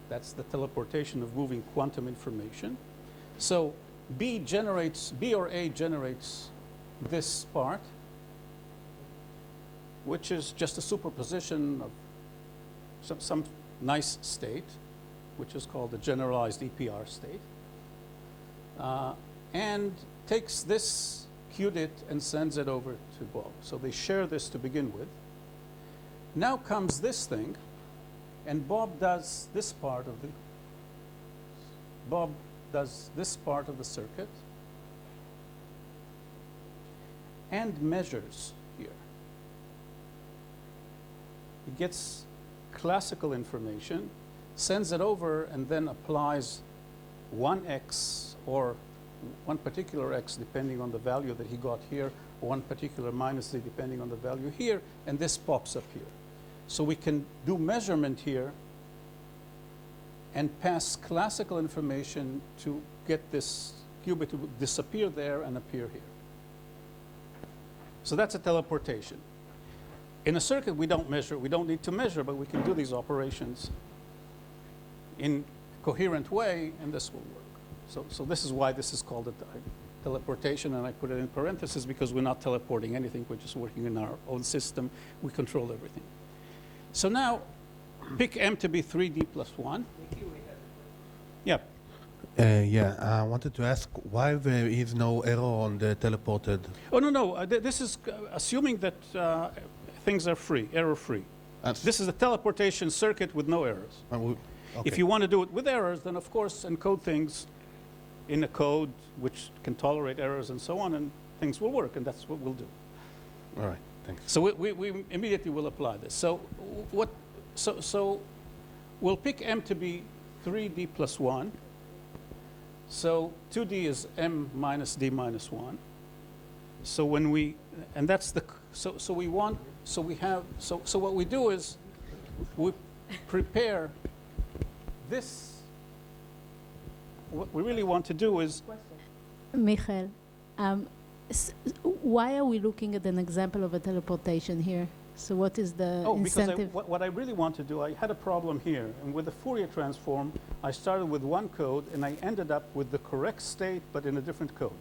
That's the teleportation of moving quantum information. So B or A generates this part, which is just a superposition of some nice state. which is called the generalized EPR state, and takes this qubit and sends it over to Bob. So they share this to begin with. Now comes this thing, and Bob does this part of the circuit and measures here. He gets classical information, sends it over, and then applies one x or one particular x depending on the value that he got here, or one particular minus z depending on the value here, and this pops up here. So we can do measurement here and pass classical information to get this qubit to disappear there and appear here. So that's a teleportation. In a circuit, we don't measure, we don't need to measure, but we can do these operations in a coherent way, and this will work. So this is why this is called a teleportation, and I put it in parentheses because we're not teleporting anything, we're just working in our own system, we control everything. So now, pick M to be 3D plus 1. Yeah. I wanted to ask why there is no error on the teleported. Oh, no. This is assuming that things are free, error-free. This is a teleportation circuit with no errors. Okay. If you want to do it with errors, then of course encode things in a code which can tolerate errors and so on, and things will work, and that's what we'll do. All right, thanks. So we immediately will apply this. So we'll pick M to be 3D plus 1. So 2D is M minus D minus 1. So when we, and that's the, so we want, so we have, so what we do is we prepare this. What we really want to do is. Michael, why are we looking at an example of a teleportation here? So what is the incentive? Because what I really want to do, I had a problem here, and with the Fourier transform, I started with one code, and I ended up with the correct state, but in a different code.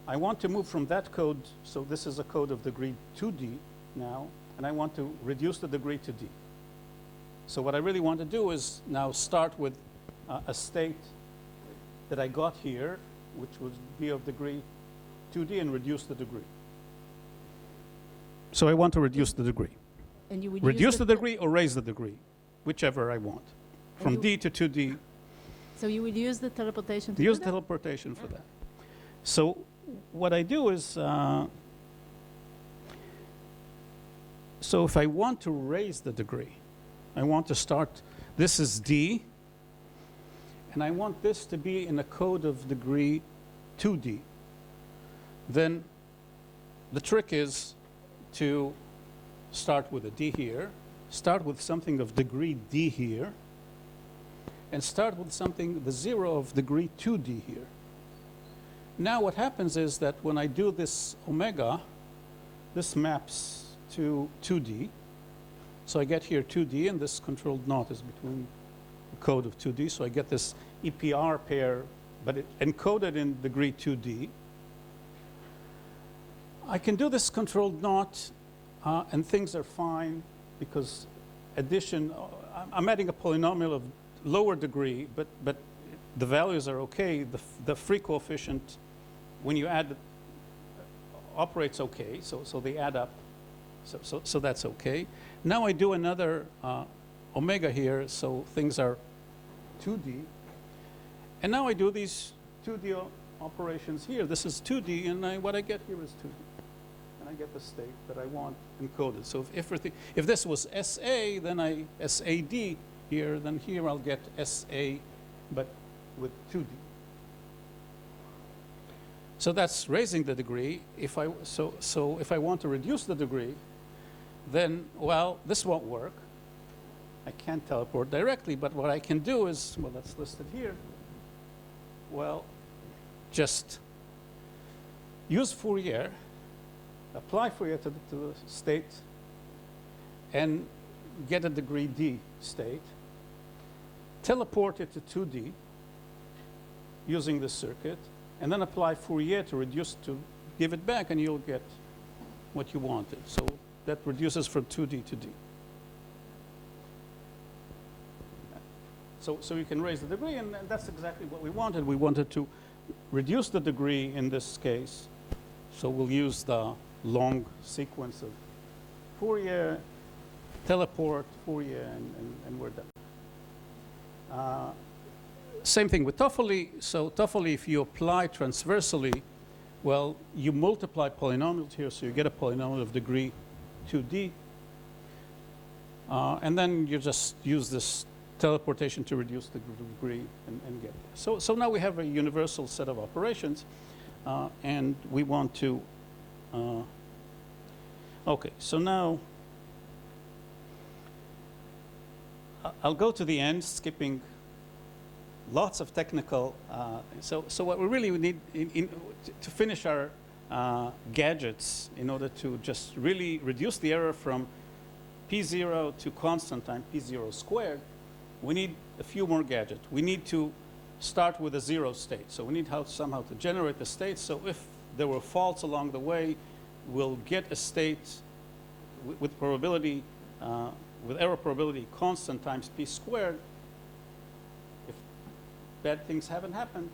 I want to move from that code, so this is a code of degree 2D now, and I want to reduce the degree to D. So what I really want to do is now start with a state that I got here, which would be of degree 2D, and reduce the degree. So I want to reduce the degree. And you would reduce the degree or raise the degree, whichever I want, from D to 2D. So you would use the teleportation to use teleportation for that. So what I do is, so if I want to raise the degree, I want to start, this is D, and I want this to be in a code of degree 2D. Then the trick is to start with a D here, start with something of degree D here, and start with something, the 0 of degree 2D here. Now what happens is that when I do this omega, this maps to 2D. So I get here 2D, and this controlled knot is between the code of 2D. So I get this EPR pair, but it encoded in degree 2D. I can do this controlled knot, and things are fine because addition, I'm adding a polynomial of lower degree, but the values are okay. The free coefficient, when you add, operates okay, so they add up, so that's okay. Now I do another omega here, so things are 2D. And now I do these 2D operations here. This is 2D, and what I get here is 2D. And I get the state that I want encoded. So if this was SA, then SAD here, then here I'll get SA, but with 2D. So that's raising the degree. So if I want to reduce the degree, then, well, this won't work. I can't teleport directly, but what I can do is, well, that's listed here. Well, just use Fourier, apply Fourier to the state, and get a degree D state, teleport it to 2D using this circuit, and then apply Fourier to reduce to give it back, and you'll get what you wanted. So that reduces from 2D to D. So you can raise the degree, and that's exactly what we wanted. We wanted to reduce the degree in this case. So we'll use the long sequence of Fourier, teleport, Fourier, and we're done. Same thing with Toffoli. So Toffoli, if you apply transversally, well, you multiply polynomials here, so you get a polynomial of degree 2D. And then you just use this teleportation to reduce the degree and get there. So now we have a universal set of operations, and we want to, okay, so now I'll go to the end, skipping lots of technical, so what we really need to finish our gadgets in order to just really reduce the error from P0 to constant time P0 squared, we need a few more gadgets. We need to start with a 0 state. So we need somehow to generate the state. So if there were faults along the way, we'll get a state with probability, with error probability constant times P squared. If bad things haven't happened,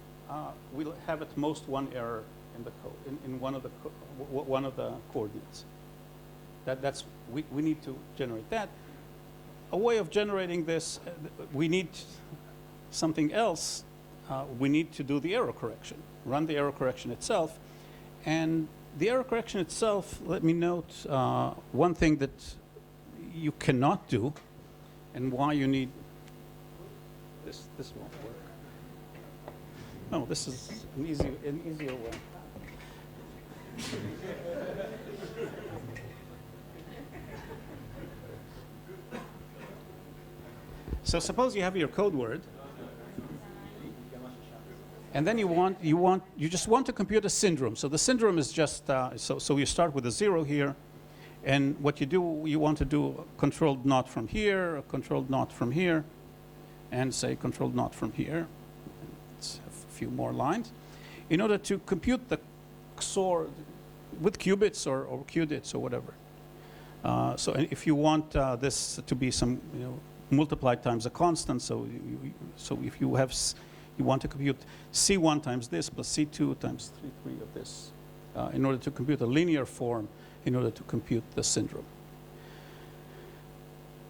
we'll have at most one error in the code, in one of the coordinates. We need to generate that. A way of generating this, we need something else. We need to do the error correction, run the error correction itself. And the error correction itself, let me note one thing that you cannot do and why you need this won't work. Oh, this is an easier way. So suppose you have your code word, and then you just want to compute a syndrome. So the syndrome is just so you start with a 0 here, and what you do, you want to do a controlled not from here, a controlled not from here, and say controlled not from here. Let's have a few more lines in order to compute the XOR with qubits or qubits or whatever. So if you want this to be some multiplied times a constant, so if you want to compute C1 times this plus C2 times 3 of this in order to compute a linear form, in order to compute the syndrome.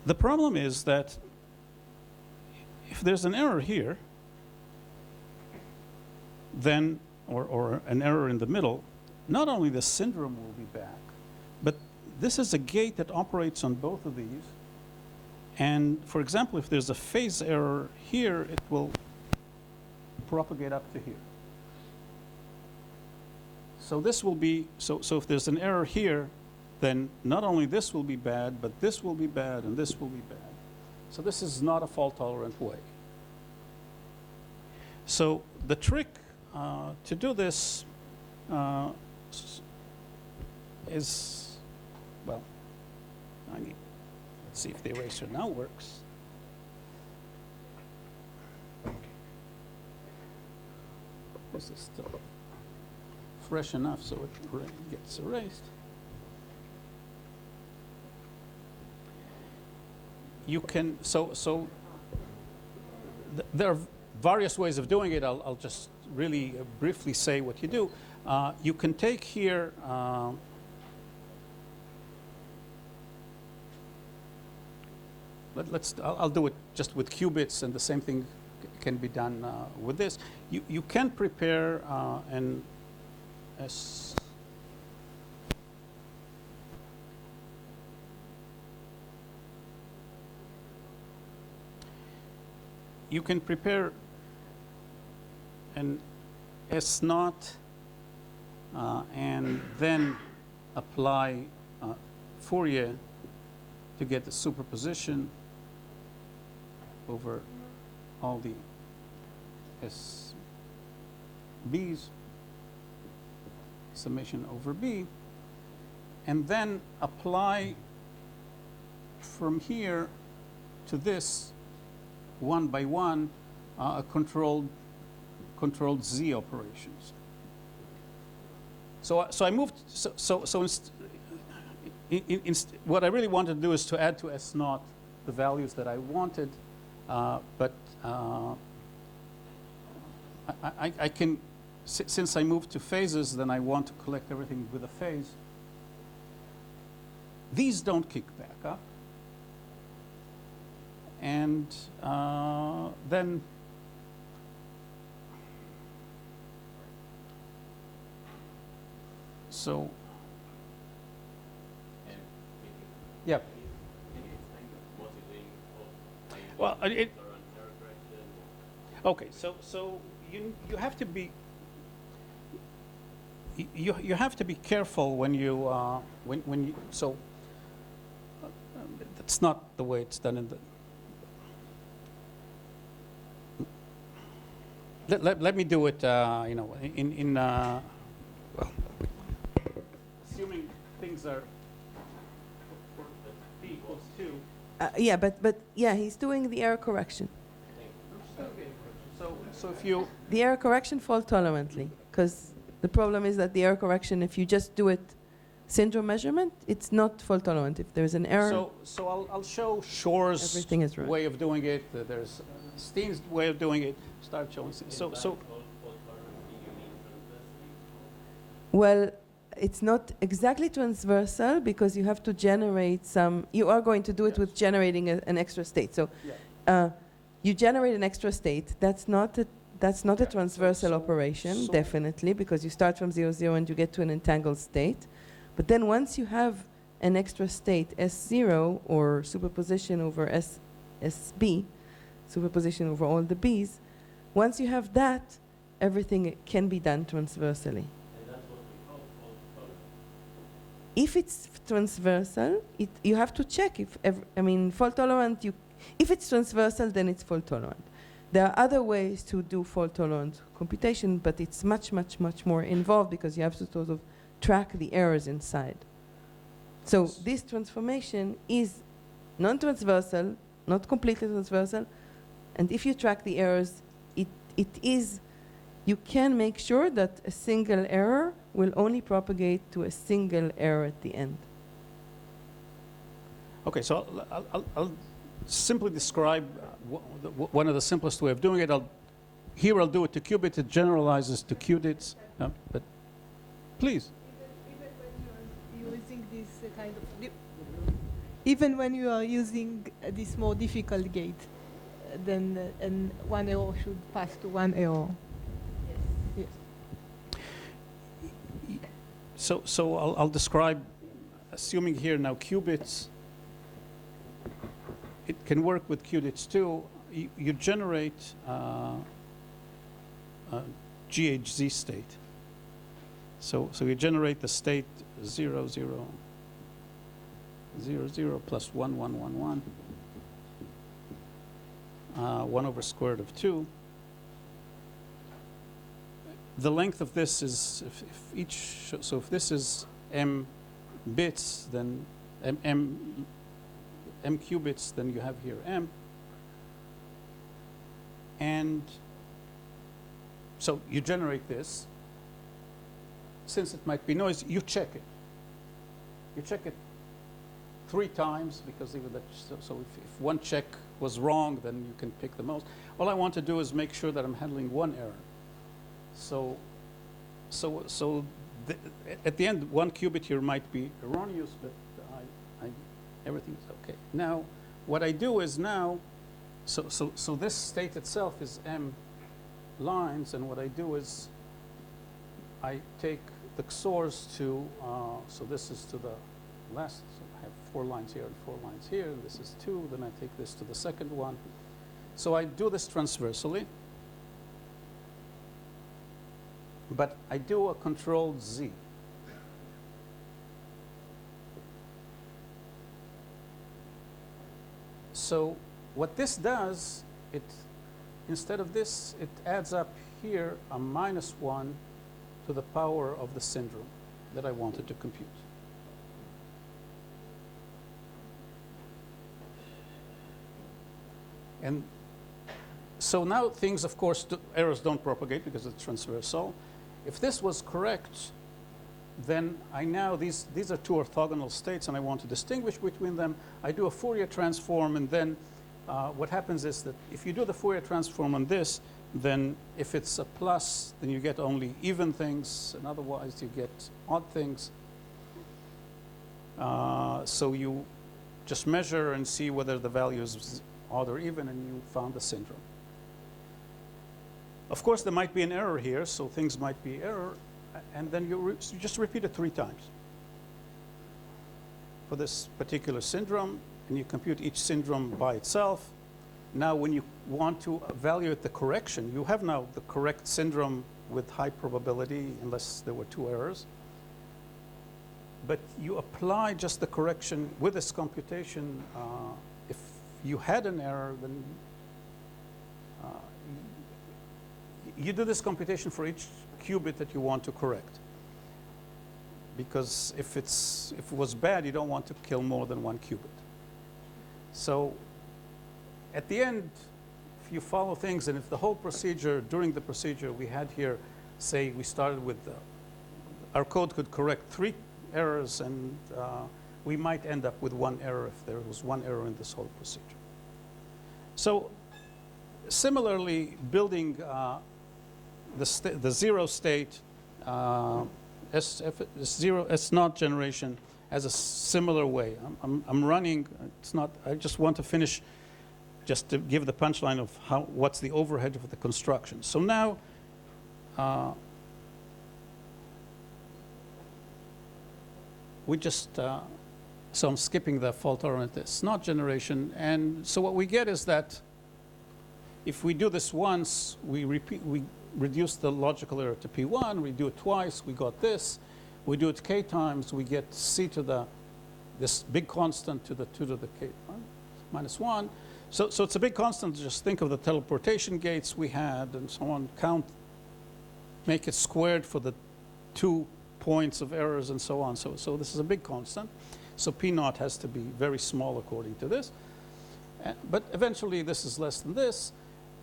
The problem is that if there's an error here, then, or an error in the middle, not only the syndrome will be back, but this is a gate that operates on both of these. And for example, if there's a phase error here, it will propagate up to here. So this will be, so if there's an error here, then not only this will be bad, but this will be bad, and this will be bad. So this is not a fault-tolerant way. So the trick to do this is, well, let's see if the eraser now works. This is still fresh enough so it gets erased. You can, there are various ways of doing it. I'll just really briefly say what you do. You can take here, I'll do it just with qubits, and the same thing can be done with this. You can prepare an S. You can prepare an S naught and then apply Fourier to get the superposition over all the S B's, summation over B, and then apply from here to this one by one a controlled Z operations. So I moved. What I really wanted to do is to add to S naught the values that I wanted, but I can, since I moved to phases, then I want to collect everything with a phase. These don't kick back up. And then so yeah. Well, okay. So you have to be you have to be careful when you when you so that's not the way it's done in the. Let me do it. You know, well, assuming things are for p equals 2. Yeah, but yeah, he's doing the error correction. So if you the error correction fault tolerantly, because the problem is that the error correction, if you just do it syndrome measurement, it's not fault tolerant. If there's an error, so I'll show Shor's everything is right. way of doing it. There's Steen's way of doing it. Start showing. So well, it's not exactly transversal because you have to generate some. You are going to do it with generating an extra state. So you generate an extra state. That's not a transversal operation, definitely, because you start from 0, 0 and you get to an entangled state. But then once you have an extra state S0 or superposition over SB, superposition over all the B's, once you have that, everything can be done transversally. If it's transversal, you have to check if, fault tolerant, if it's transversal, then it's fault tolerant. There are other ways to do fault tolerant computation, but it's much, much, much more involved because you have to sort of track the errors inside. So this transformation is non-transversal, not completely transversal, and if you track the errors, you can make sure that a single error will only propagate to a single error at the end. okay, so I'll simply describe one of the simplest way of doing it. Here I'll do it to qubits. It generalizes to qubits. But please. Even when you are using this more difficult gate, then and one error should pass to one error. Yes. So I'll describe, assuming here now qubits. It can work with qubits too. You generate a GHZ state. So you generate the state 0, 0, 0, 0 plus 1, 1, 1, 1. 1 over square root of 2. The length of this is, if this is m bits, then m qubits, then you have here m. And so you generate this. Since it might be noise, you check it. You check it 3 times because even that, so if one check was wrong, then you can pick the most. All I want to do is make sure that I'm handling one error. So at the end, 1 qubit here might be erroneous, but everything is okay. Now, what I do is now, so this state itself is m lines, and what I do is I take the XORs to, so this is to the last, so I have 4 lines here and 4 lines here, and this is 2, then I take this to the second one. So I do this transversally, but I do a controlled Z. So what this does, instead of this, it adds up here a -1 to the power of the syndrome that I wanted to compute. And so now things, of course, errors don't propagate because it's transversal. If this was correct, then these are 2 orthogonal states, and I want to distinguish between them. I do a Fourier transform, and then what happens is that if you do the Fourier transform on this, then if it's a plus, then you get only even things, and otherwise you get odd things. So you just measure and see whether the value is odd or even, and you found the syndrome. Of course, there might be an error here, so things might be error, and then you just repeat it 3 times for this particular syndrome, and you compute each syndrome by itself. Now, when you want to evaluate the correction, you have now the correct syndrome with high probability, unless there were 2 errors. But you apply just the correction with this computation. If you had an error, then you do this computation for each qubit that you want to correct. Because if it was bad, you don't want to kill more than 1 qubit. So at the end, if you follow things, and if the whole procedure, during the procedure we had here, say we started with, our code could correct 3 errors, and we might end up with 1 error if there was 1 error in this whole procedure. So similarly, building the zero state S0 generation as a similar way. I'm running. It's not. I just want to finish, just to give the punchline of what's the overhead of the construction. So now. We just, so I'm skipping the fault-tolerant S0 generation, and so what we get is that if we do this once, we reduce the logical error to P1, we do it twice, we got this, we do it K times, we get C to this big constant to the 2 to the K minus 1. So it's a big constant. Just think of the teleportation gates we had and so on, make it squared for the 2 points of errors and so on. So this is a big constant. So P0 has to be very small according to this. But eventually this is less than this.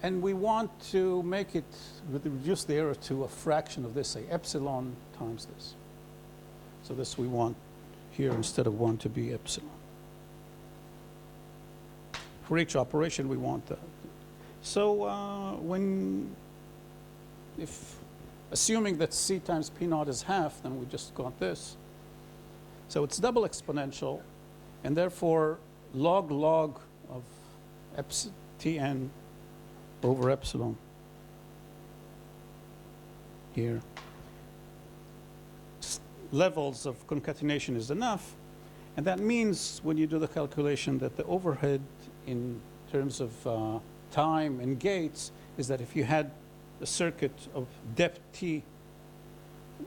And we want to make it, reduce the error to a fraction of this, say epsilon times this. So this we want here instead of 1 to be epsilon. For each operation we want that. So assuming that C times P0 is half, then we just got this. So it's double exponential, and therefore log of Tn over epsilon here. Levels of concatenation is enough, and that means when you do the calculation that the overhead in terms of time and gates is that if you had a circuit of depth T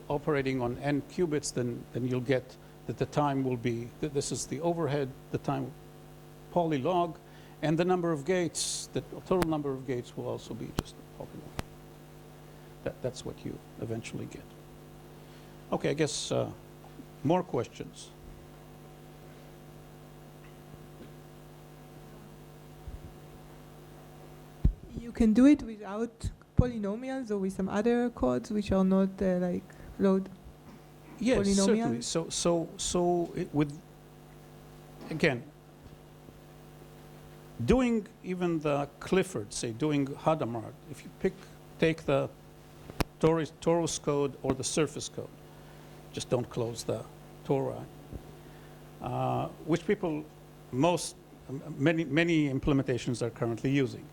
operating on n qubits, then you'll get that the time will be, this is the overhead, the time polylog, and the number of gates, the total number of gates will also be just a polylog. That's what you eventually get. Okay, I guess more questions. You can do it without polynomials or with some other codes which are not like load yes, polynomials? Certainly. So with, again, doing even the Clifford, say doing Hadamard, if you take the torus code or the surface code, just don't close the Torah, which many implementations are currently using.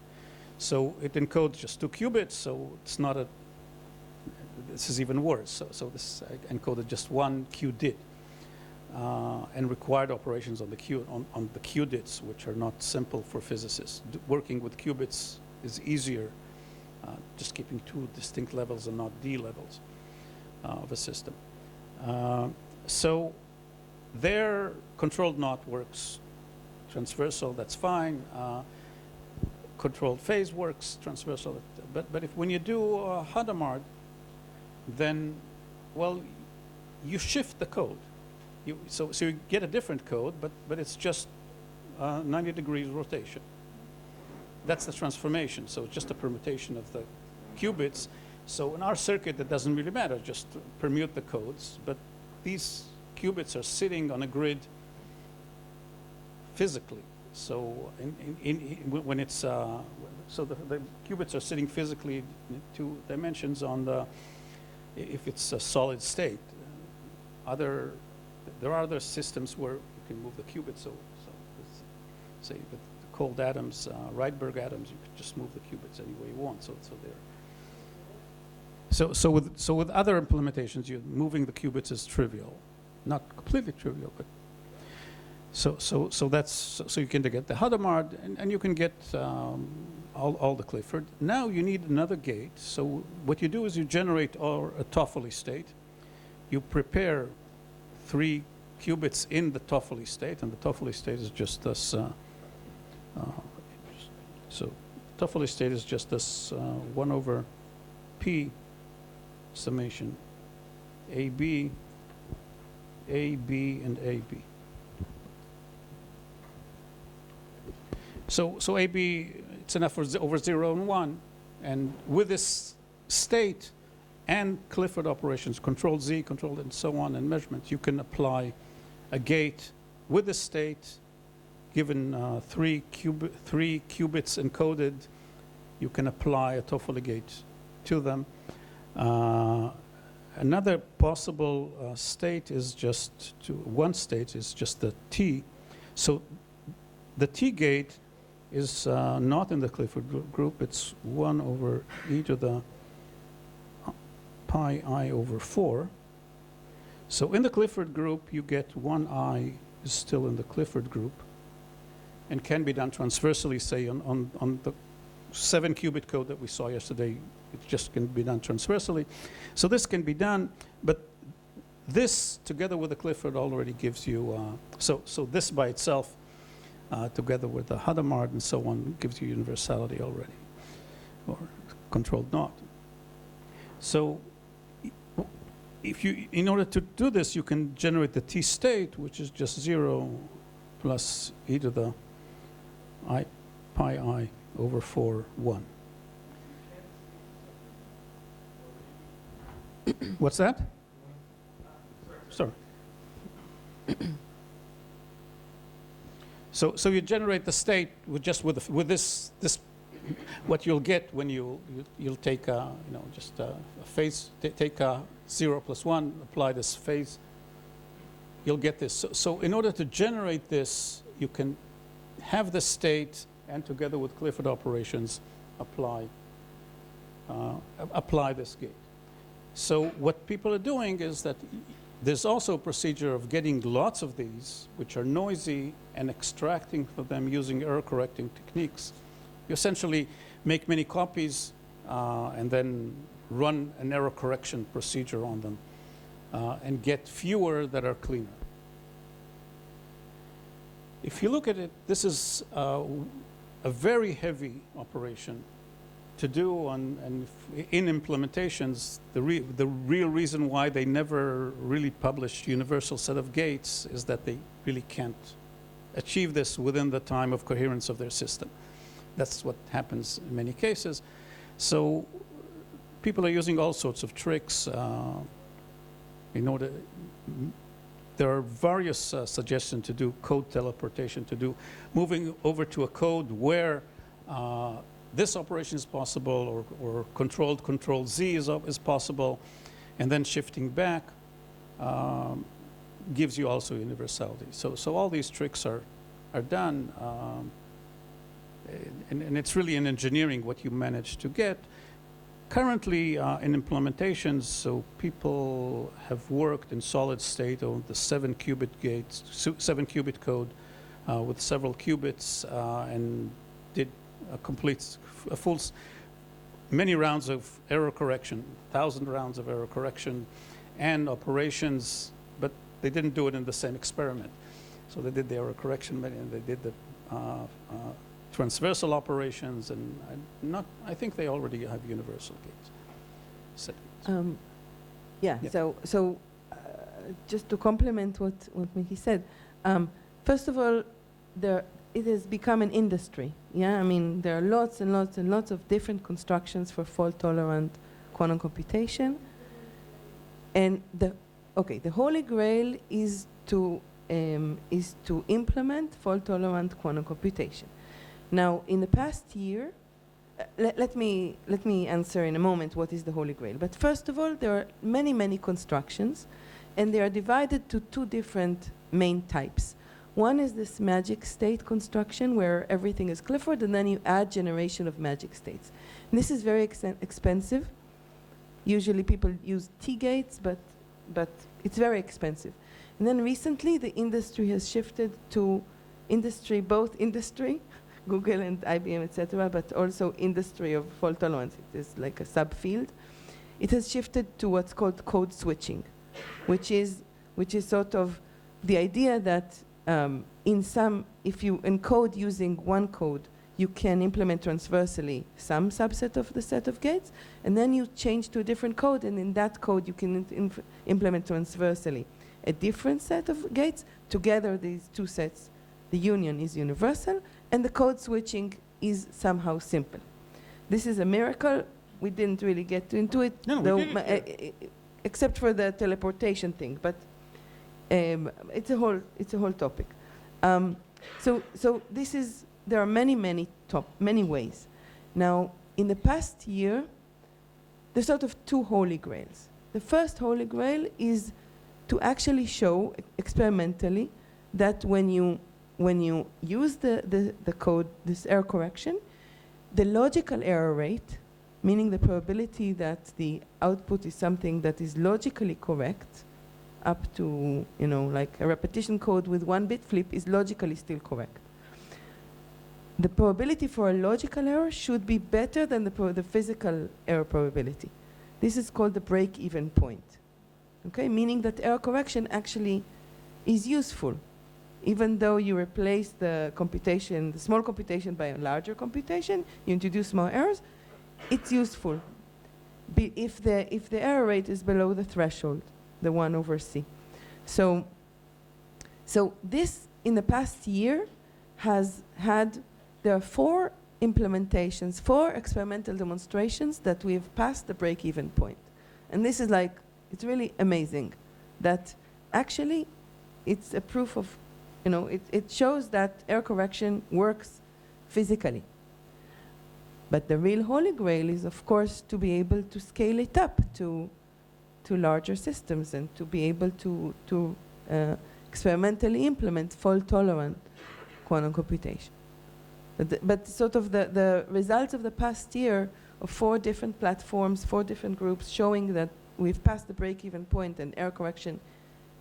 So it encodes just 2 qubits, so it's not this is even worse. So this encoded just 1 qubit and required operations on the qubits, which are not simple for physicists. Working with qubits is easier, just keeping 2 distinct levels and not D levels of a system. So their controlled knot works transversal, that's fine. Controlled phase works transversal, but when you do Hadamard, then, well, you shift the code. So you get a different code, but it's just 90 degrees rotation. That's the transformation. So it's just a permutation of the qubits. So in our circuit, that doesn't really matter. Just permute the codes. But these qubits are sitting on a grid physically. So when it's so the qubits are sitting physically in 2 dimensions on the, if it's a solid state. There are other systems where you can move the qubits. So let's say with the cold atoms, Rydberg atoms, you could just move the qubits any way you want. So with other implementations, moving the qubits is trivial, not completely trivial, but so you can get the Hadamard and you can get all the Clifford. Now you need another gate. So what you do is you generate a Toffoli state. You prepare 3 qubits in the Toffoli state, and the Toffoli state is just this. So Toffoli state is just this 1 over p summation AB, AB, and AB. So AB, it's enough for over 0 and 1, and with this state and Clifford operations, control Z, control and so on, and measurement, you can apply a gate with the state, given 3 qubits encoded, you can apply a Toffoli gate to them. Another possible state is one state is just the T. So the T gate is not in the Clifford group. It's 1 over e to the pi I over 4. So in the Clifford group, you get 1i is still in the Clifford group and can be done transversally, say on the 7-qubit code that we saw yesterday. It just can be done transversally. So this can be done, but this together with the Clifford already gives you, so this by itself, together with the Hadamard and so on, gives you universality already, or controlled knot. So in order to do this, you can generate the T state, which is just 0 plus e to the pi I over 4, 1. What's that? Sorry. So you generate the state with this what you'll get when you'll take just a phase, take a 0 plus 1, apply this phase, you'll get this. So in order to generate this, you can have the state and together with Clifford operations apply this gate. So what people are doing is that there's also a procedure of getting lots of these, which are noisy, and extracting from them using error correcting techniques. You essentially make many copies and then run an error correction procedure on them and get fewer that are cleaner. If you look at it, this is a very heavy operation to do in implementations. The real reason why they never really published universal set of gates is that they really can't achieve this within the time of coherence of their system. That's what happens in many cases. So people are using all sorts of tricks in order. There are various suggestions to do code teleportation, to do moving over to a code where this operation is possible, or control Z is possible, and then shifting back gives you also universality. So all these tricks are done, and it's really in engineering what you manage to get. Currently in implementations, so people have worked in solid state on the 7-qubit gates, 7-qubit code with several qubits, and did a full many rounds of error correction, 1,000 rounds of error correction and operations, but they didn't do it in the same experiment. So they did the error correction, and they did the transversal operations, and I think they already have universal gates. Yeah. So just to complement what Mickey said, first of all, it has become an industry. Yeah, I mean there are lots and lots and lots of different constructions for fault-tolerant quantum computation, and the Holy Grail is to is to implement fault-tolerant quantum computation. Now, in the past year, let me answer in a moment what is the Holy Grail. But first of all, there are many constructions, and they are divided to two different main types. One is this magic state construction, where everything is Clifford, and then you add generation of magic states. And this is very expensive. Usually people use T-gates, but it's very expensive. And then recently, the industry has shifted to both industry, Google and IBM, etc., but also industry of fault tolerance. It is like a subfield. It has shifted to what's called code switching, which is sort of the idea that if you encode using one code, you can implement transversally some subset of the set of gates, and then you change to a different code, and in that code you can implement transversally a different set of gates. Together, these two sets, the union is universal, and the code switching is somehow simple. This is a miracle. We didn't really get into it, except for the teleportation thing, but it's a whole topic. So this is, there are many ways. Now, in the past year, there's sort of two holy grails. The first holy grail is to actually show experimentally that when you use the code, this error correction, the logical error rate, meaning the probability that the output is something that is logically correct, up to, like a repetition code with 1-bit flip is logically still correct. The probability for a logical error should be better than the physical error probability. This is called the break-even point. Okay, meaning that error correction actually is useful. Even though you replace the computation, the small computation by a larger computation, you introduce more errors, it's useful. If the error rate is below the threshold, the 1/c. So this, in the past year, there are 4 implementations, 4 experimental demonstrations that we have passed the break-even point. And this is like, it's really amazing that actually it's a proof of, it shows that error correction works physically. But the real holy grail is, of course, to be able to scale it up to larger systems and to be able to experimentally implement fault-tolerant quantum computation. But sort of the results of the past year of 4 different platforms, 4 different groups, showing that we've passed the break-even point and error correction,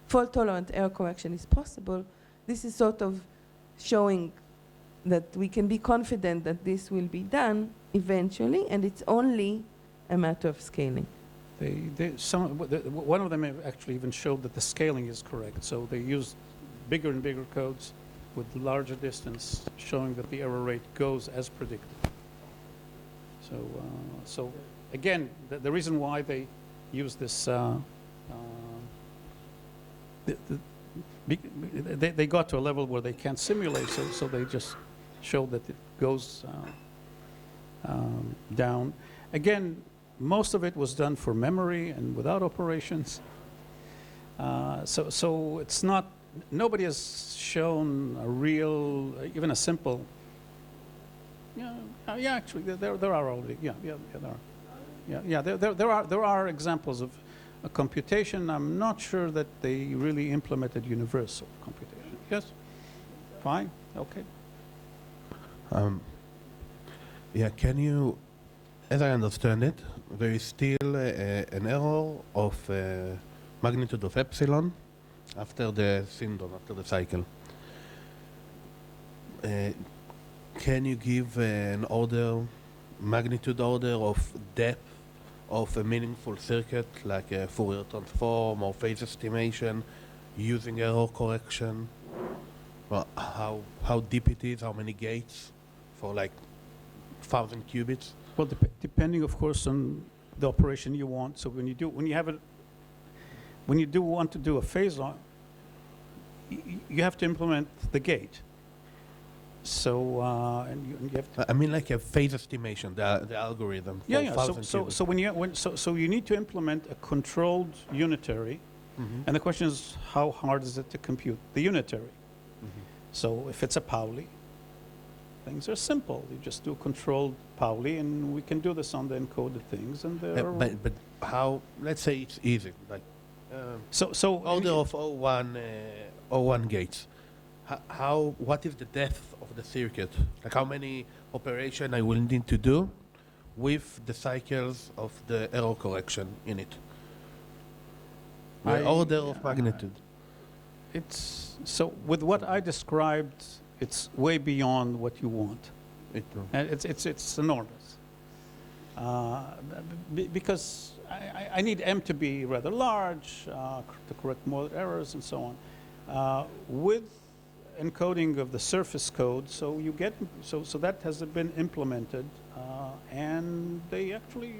fault-tolerant error correction is possible. This is sort of showing that we can be confident that this will be done eventually, and it's only a matter of scaling. One of them actually even showed that the scaling is correct. So they used bigger and bigger codes with larger distance, showing that the error rate goes as predicted. So again, the reason why they use this, they got to a level where they can't simulate, so they just show that it goes down. Again, most of it was done for memory and without operations. So it's not, nobody has shown a real, even a simple, actually there are already, there are examples of a computation. I'm not sure that they really implemented universal computation. Yes? Fine, okay. Can you, as I understand it, there is still an error of magnitude of epsilon after the syndrome, after the cycle. Can you give an magnitude order of depth of a meaningful circuit, like a Fourier transform or phase estimation, using error correction? Well, how deep it is, how many gates for like 1,000 qubits? Well, depending, of course, on the operation you want. So when you want to do a phasor, you have to implement the gate. So and you have to. I mean, like a phase estimation, the algorithm. So you need to implement a controlled unitary And the question is, how hard is it to compute the unitary? So if it's a Pauli, things are simple. You just do controlled Pauli, and we can do this on the encoded things. And they're But how? Let's say it's easy, like so order of O1 gates. How? What is the depth of the circuit? Like how many operation I will need to do with the cycles of the error correction in it? The order of magnitude. It's so with what I described, it's way beyond what you want. And it's enormous. Because I need M to be rather large to correct more errors and so on. With encoding of the surface code, so you get so that has been implemented, and they actually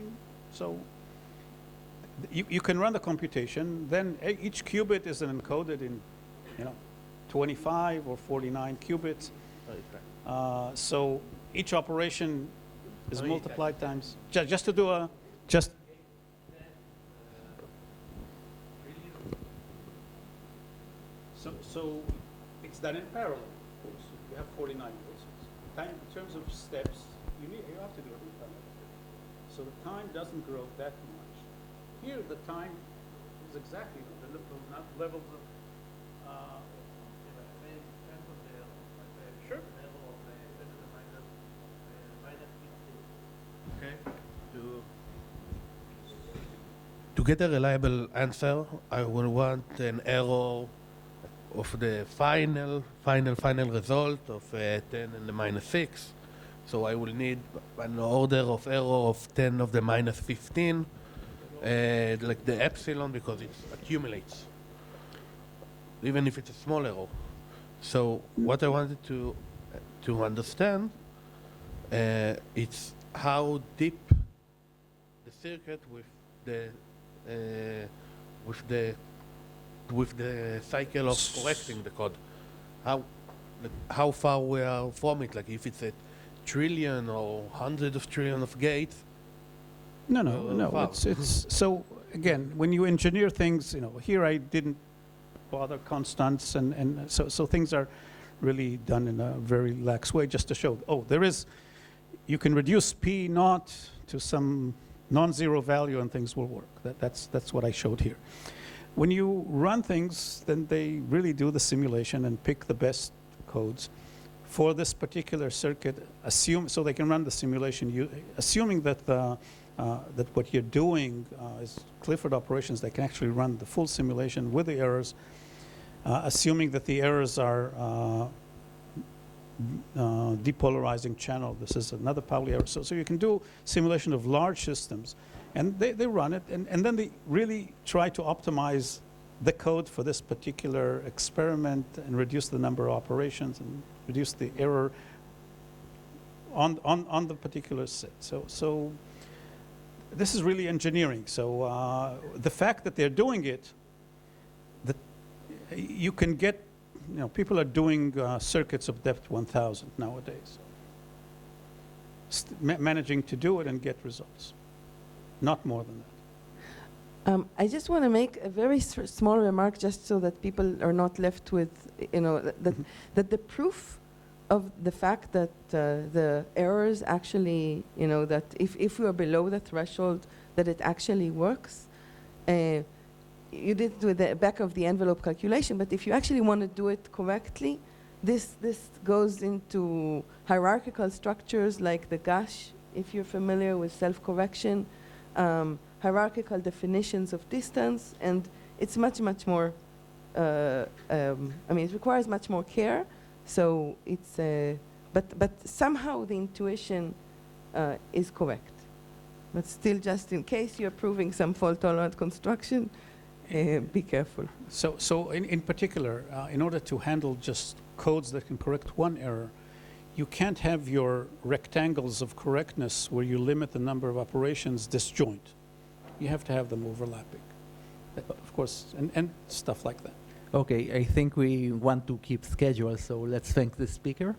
you can run the computation. Then each qubit is encoded in 25 or 49 qubits. So each operation is multiplied times. Just to do a So it's done in parallel. Of course, you have 49 voices. Time in terms of steps, you have to do it in parallel. So the time doesn't grow that much. Here, the time is exactly the levels of. Sure. Okay. To get a reliable answer, I will want an error of the final result of 10 and the minus 6. So I will need an order of error of 10 of the minus 15, like the epsilon, because it accumulates, even if it's a small error. So what I wanted to understand, it's how deep the circuit with the cycle of correcting the code, how far we are from it, like if it's a trillion or hundreds of trillion of gates. No. It's so again, when you engineer things, here I didn't bother constants, and so things are really done in a very lax way, just to show. You can reduce P naught to some non-zero value, and things will work. That's what I showed here. When you run things, then they really do the simulation and pick the best codes for this particular circuit. So they can run the simulation, assuming that that what you're doing is Clifford operations. They can actually run the full simulation with the errors, assuming that the errors are depolarizing channel. This is another Pauli error. So you can do simulation of large systems. And they run it, and then they really try to optimize the code for this particular experiment and reduce the number of operations and reduce the error on the particular set. So this is really engineering. So the fact that they're doing it, that you can get, people are doing circuits of depth 1,000 nowadays, managing to do it and get results. Not more than that. I just want to make a very small remark, just so that people are not left with, that the proof of the fact that the errors actually, that if we are below the threshold, that it actually works. You did it with the back of the envelope calculation, but if you actually want to do it correctly, this goes into hierarchical structures like the GASH, if you're familiar with self-correction. Hierarchical definitions of distance, and it's much more, it requires much more care, so it's, but somehow the intuition is correct. But still, just in case you're proving some fault-tolerant construction, be careful. So in particular, in order to handle just codes that can correct one error, you can't have your rectangles of correctness where you limit the number of operations disjoint. You have to have them overlapping, of course, and stuff like that. Okay, I think we want to keep schedule, so let's thank the speaker.